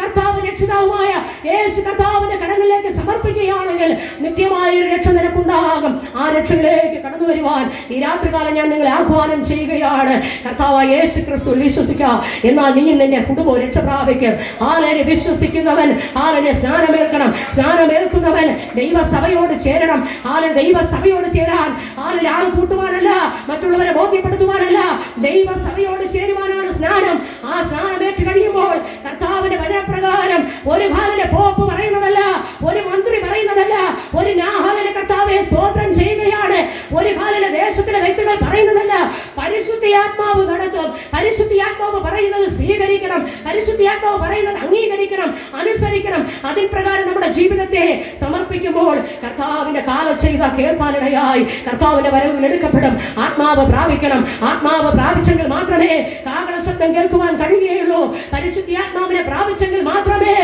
Speaker 1: കർത്താവ് രക്ഷിതാവുമായ യേശു കർത്താവിന്റെ കരങ്ങളിലേക്ക് സമർപ്പിക്കുകയാണെങ്കിൽ നിത്യമായ ഒരു രക്ഷ നിനക്കുണ്ടാകും. ആ രക്ഷയിലേക്ക് കടന്നു വരുവാൻ ഈ രാത്രികാലം ഞാൻ നിങ്ങളെ ആഹ്വാനം ചെയ്യുകയാണ്. കർത്താവായ യേശു ക്രിസ്തുവിൽ വിശ്വസിക്കുക, എന്നാൽ നീ നിന്റെ കുടുംബവും രക്ഷ പ്രാപിക്കും. ഹല്ലേലൂയ വിശ്വസിക്കുന്നവൻ ഹല്ലേലൂയ സ്നാനമേൽക്കണം. സ്നാനമേൽക്കുന്നവൻ ദൈവസഭയോട് ചേരണം. ഹല്ലേലൂയ ദൈവസഭയോട് ചേരാൻ ഹല്ലേലൂയ ആൾ കൂട്ടുവാനല്ല, മറ്റുള്ളവരെ ബോധ്യപ്പെടുത്തുവാനല്ല, ദൈവസഭയോട് ചേരുവാനാണ് സ്നാനം. ആ സ്നാനമേറ്റ് കഴിയുമ്പോൾ കർത്താവിന്റെ വചനപ്രകാരം ഒരു ഹല്ലേലൂയ പോപ്പ് പറയുന്നതല്ല, ഒരു മന്ത്രി പറയുന്നതല്ല, ഒരു ഹല്ലേലൂയ കർത്താവേ സ്തോത്രം ചെയ്യുകയാണ്, ഒരു ഹല്ലേലൂയ ദേശത്തിലെ വ്യക്തികൾ പറയുന്നതല്ല, പരിശുദ്ധാത്മാവ് നടത്തും. പരിശുദ്ധാത്മാവ് പറയുന്നത് സ്വീകരിക്കണം. പരിശുദ്ധാത്മാവ് പറയുന്നത് അംഗീകരിക്കണം, അനുസരിക്കണം. അതിൻ പ്രകാരം നമ്മുടെ ജീവിതത്തെ സമർപ്പിക്കുമ്പോൾ കർത്താവിന്റെ കാലൊച്ച കേൾപ്പാനിടയായി കർത്താവിന്റെ വരവിൽ എടുക്കപ്പെടും. ആത്മാവ് പ്രാപിക്കണം. ആത്മാവ് പ്രാപിച്ചെങ്കിൽ മാത്രമേ കാഹള ശബ്ദം കേൾക്കുവാൻ കഴിയുകയുള്ളൂ. പരിശുദ്ധാത്മാവിനെ പ്രാപിച്ചെങ്കിൽ മാത്രമേ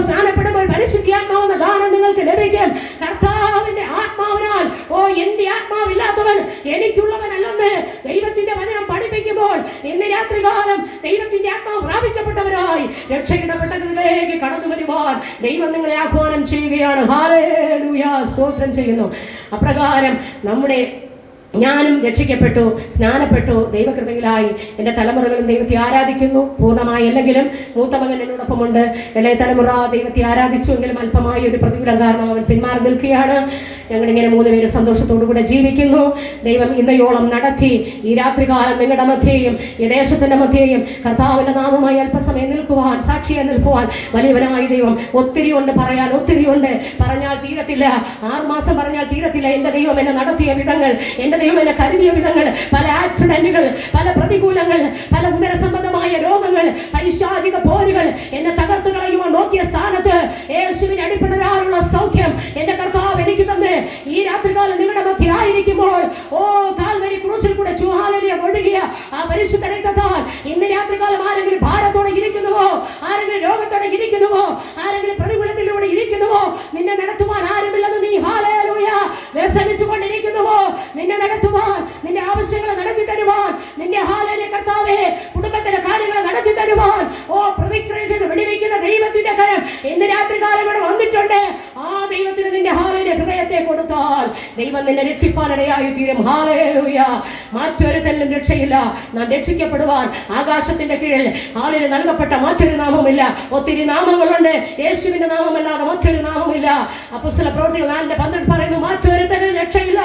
Speaker 1: സ്നാനപ്പെടുമ്പോൾ പരിശുദ്ധാത്മാവെന്ന ദാനം നിങ്ങൾക്ക് ലഭിക്കും. കർത്താവിന്റെ ആത്മാവിനാൽ രക്ഷിക്കപ്പെട്ടവരായി രക്ഷയുടെ പെട്ടകത്തിലേക്ക് കടന്നു വരുവാൻ ദൈവം നിങ്ങളെ ആഹ്വാനം ചെയ്യുകയാണ്. ഹല്ലേലൂയ, സ്തോത്രം ചെയ്യുന്നു. അപ്രകാരം ഞാനും രക്ഷിക്കപ്പെട്ടു, സ്നാനപ്പെട്ടു, ദൈവകൃപയിലായി എൻ്റെ തലമുറകളും ദൈവത്തെ ആരാധിക്കുന്നു. പൂർണ്ണമായി അല്ലെങ്കിലും മൂത്ത മകൻ എന്നോടൊപ്പമുണ്ട്. ഇളയ തലമുറ ദൈവത്തെ ആരാധിച്ചുവെങ്കിലും അല്പമായ ഒരു പ്രതികൂലം കാരണം അവൻ പിന്മാറി നിൽക്കുകയാണ്. ഞങ്ങളിങ്ങനെ 3 പേര് സന്തോഷത്തോടു കൂടെ ജീവിക്കുന്നു. ദൈവം ഇന്നയോളം നടത്തി. ഈ രാത്രികാലം നിങ്ങളുടെ മധ്യേയും ഈ ദേശത്തിൻ്റെ മധ്യേയും കർത്താവിൻ്റെ നാമമായി അല്പസമയം നിൽക്കുവാൻ, സാക്ഷിയായി നിൽക്കുവാൻ വലിയവനായി ദൈവം ഒത്തിരി ഉണ്ട്, പറയാൻ ഒത്തിരി ഉണ്ട്. പറഞ്ഞാൽ തീരത്തില്ല, 6 മാസം പറഞ്ഞാൽ തീരത്തില്ല. എൻ്റെ ദൈവം എന്നെ നടത്തിയ വിധങ്ങൾ, എൻ്റെ ദൈവം എന്നെ കരുതിയ വിധങ്ങൾ, പല ആക്സിഡന്റുകൾ, പല പ്രതികൂലങ്ങൾ, പല ഉദരസംബന്ധമായ രോഗങ്ങൾ, പൈശാചിക പോരുകൾ എന്നെ തകർത്തു കളയുവാൻ നോക്കിയ സ്ഥാനത്ത് യേശുവിനെ അടിപ്പെടാനുള്ള സൗഖ്യം എൻ്റെ കർത്താവ് എനിക്ക് തന്നെ ഈ രാത്രികാലം നിങ്ങളുടെ മധ്യ ആയിരിക്കുമ്പോൾ, കാൽവരി ക്രൂശിൽ കൂടെ ചുഹാലലിയ ഒഴുകിയ ആ പരിശുദ്ധ രക്തത്താൽ ഇന്ന് രാത്രികാലം ആരെങ്കിലും ഭാരത്തോടെ ഇരിക്കുന്നുവോ, ആരെങ്കിലും രോഗത്തോടെ ഇരിക്കുന്നുവോ, ആരെങ്കിലും പ്രതികൂലത്തിലൂടെ ഇരിക്കുന്നുവോ, നിന്നെ നടത്തുവാൻ ആരുമില്ലെന്ന് നീ ഹല്ലേലൂയ വ്യസനിച്ചുകൊണ്ടിരിക്കുന്നുവോ, നിന്നെ നടത്തുവാൻ, നിന്റെ ആവശ്യങ്ങളെ നടത്തി തരുവാൻ, നിന്റെ ഹല്ലേലൂയ കർത്താവേ കുടുംബത്തിലെ കാര്യങ്ങളെ നടത്തി തരുവാൻ പ്രതിക്രിയ ചെയ്ത് വെടിവെക്കുന്ന ദൈവത്തിന്റെ കരം ഇന്ന് രാത്രികാലം ഇവിടെ വന്നിട്ടുണ്ട്. ആ ദൈവത്തിന് നിന്റെ ഹല്ലേലൂയ ഹൃദയത്തെ കൊടുത്താൽ ദൈവം നിന്നെ രക്ഷിപ്പാനിടയായി തീരും. ഹല്ലേലൂയ. മറ്റൊരു തല്ലും രക്ഷയില്ല. നാം രക്ഷിക്കപ്പെടുവാൻ ആകാശത്തിന്റെ കീഴിൽ ഹല്ലേലൂയ നൽകപ്പെട്ട മറ്റൊരു നാമമില്ല. ഒത്തിരി നാമങ്ങളുണ്ട്, യേശുവിന്റെ നാമമല്ലാതെ മറ്റൊരു നാമമില്ല. അപ്പോസ്തല പ്രവൃത്തികൾ 4:12 പറയുന്നു, മറ്റൊരു തല്ലും രക്ഷയില്ല.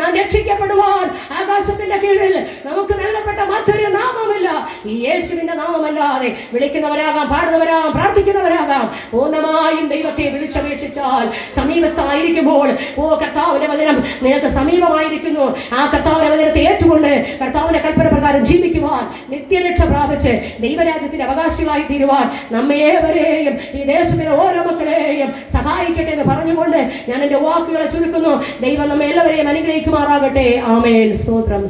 Speaker 1: നാം രക്ഷിക്കപ്പെടുവാൻ ആകാശത്തിന്റെ കീഴിൽ നമുക്ക് നൽകപ്പെട്ട മറ്റൊരു നാമമില്ല. ഈ യേശുവിന്റെ നാമമല്ലാതെ വിളിക്കുന്നവരാകാം, പാടുന്നവരാകാം, പ്രാർത്ഥിക്കുന്നവരാകാം. പൂർണ്ണമായും ദൈവത്തെ വിളിച്ചപേക്ഷിച്ചാൽ സമീപസ്ഥമായിരിക്കുമ്പോൾ കർത്താവിന്റെ വചനം നിനക്ക് സമീപമായിരിക്കുന്നു. ആ കർത്താവിന്റെ വചനത്തെ ഏറ്റുകൊണ്ട് കർത്താവിന്റെ കൽപ്പന പ്രകാരം ജീവിക്കുവാൻ, നിത്യരക്ഷ പ്രാപിച്ച് ദൈവരാജ്യത്തിന്റെ അവകാശികളായി തീരുവാൻ നമ്മേവരെയും ഈ ദേശത്തിലെ ഓരോ മക്കളെയും സഹായിക്കട്ടെ എന്ന് പറഞ്ഞുകൊണ്ട് ഞാൻ എൻ്റെ വാക്കുകളെ ചുരുക്കുന്നു. ദൈവം നമ്മെ എല്ലാവരെയും അനുഗ്രഹിക്കുമാറാകട്ടെ. ആമേൻ. സ്തോത്രം.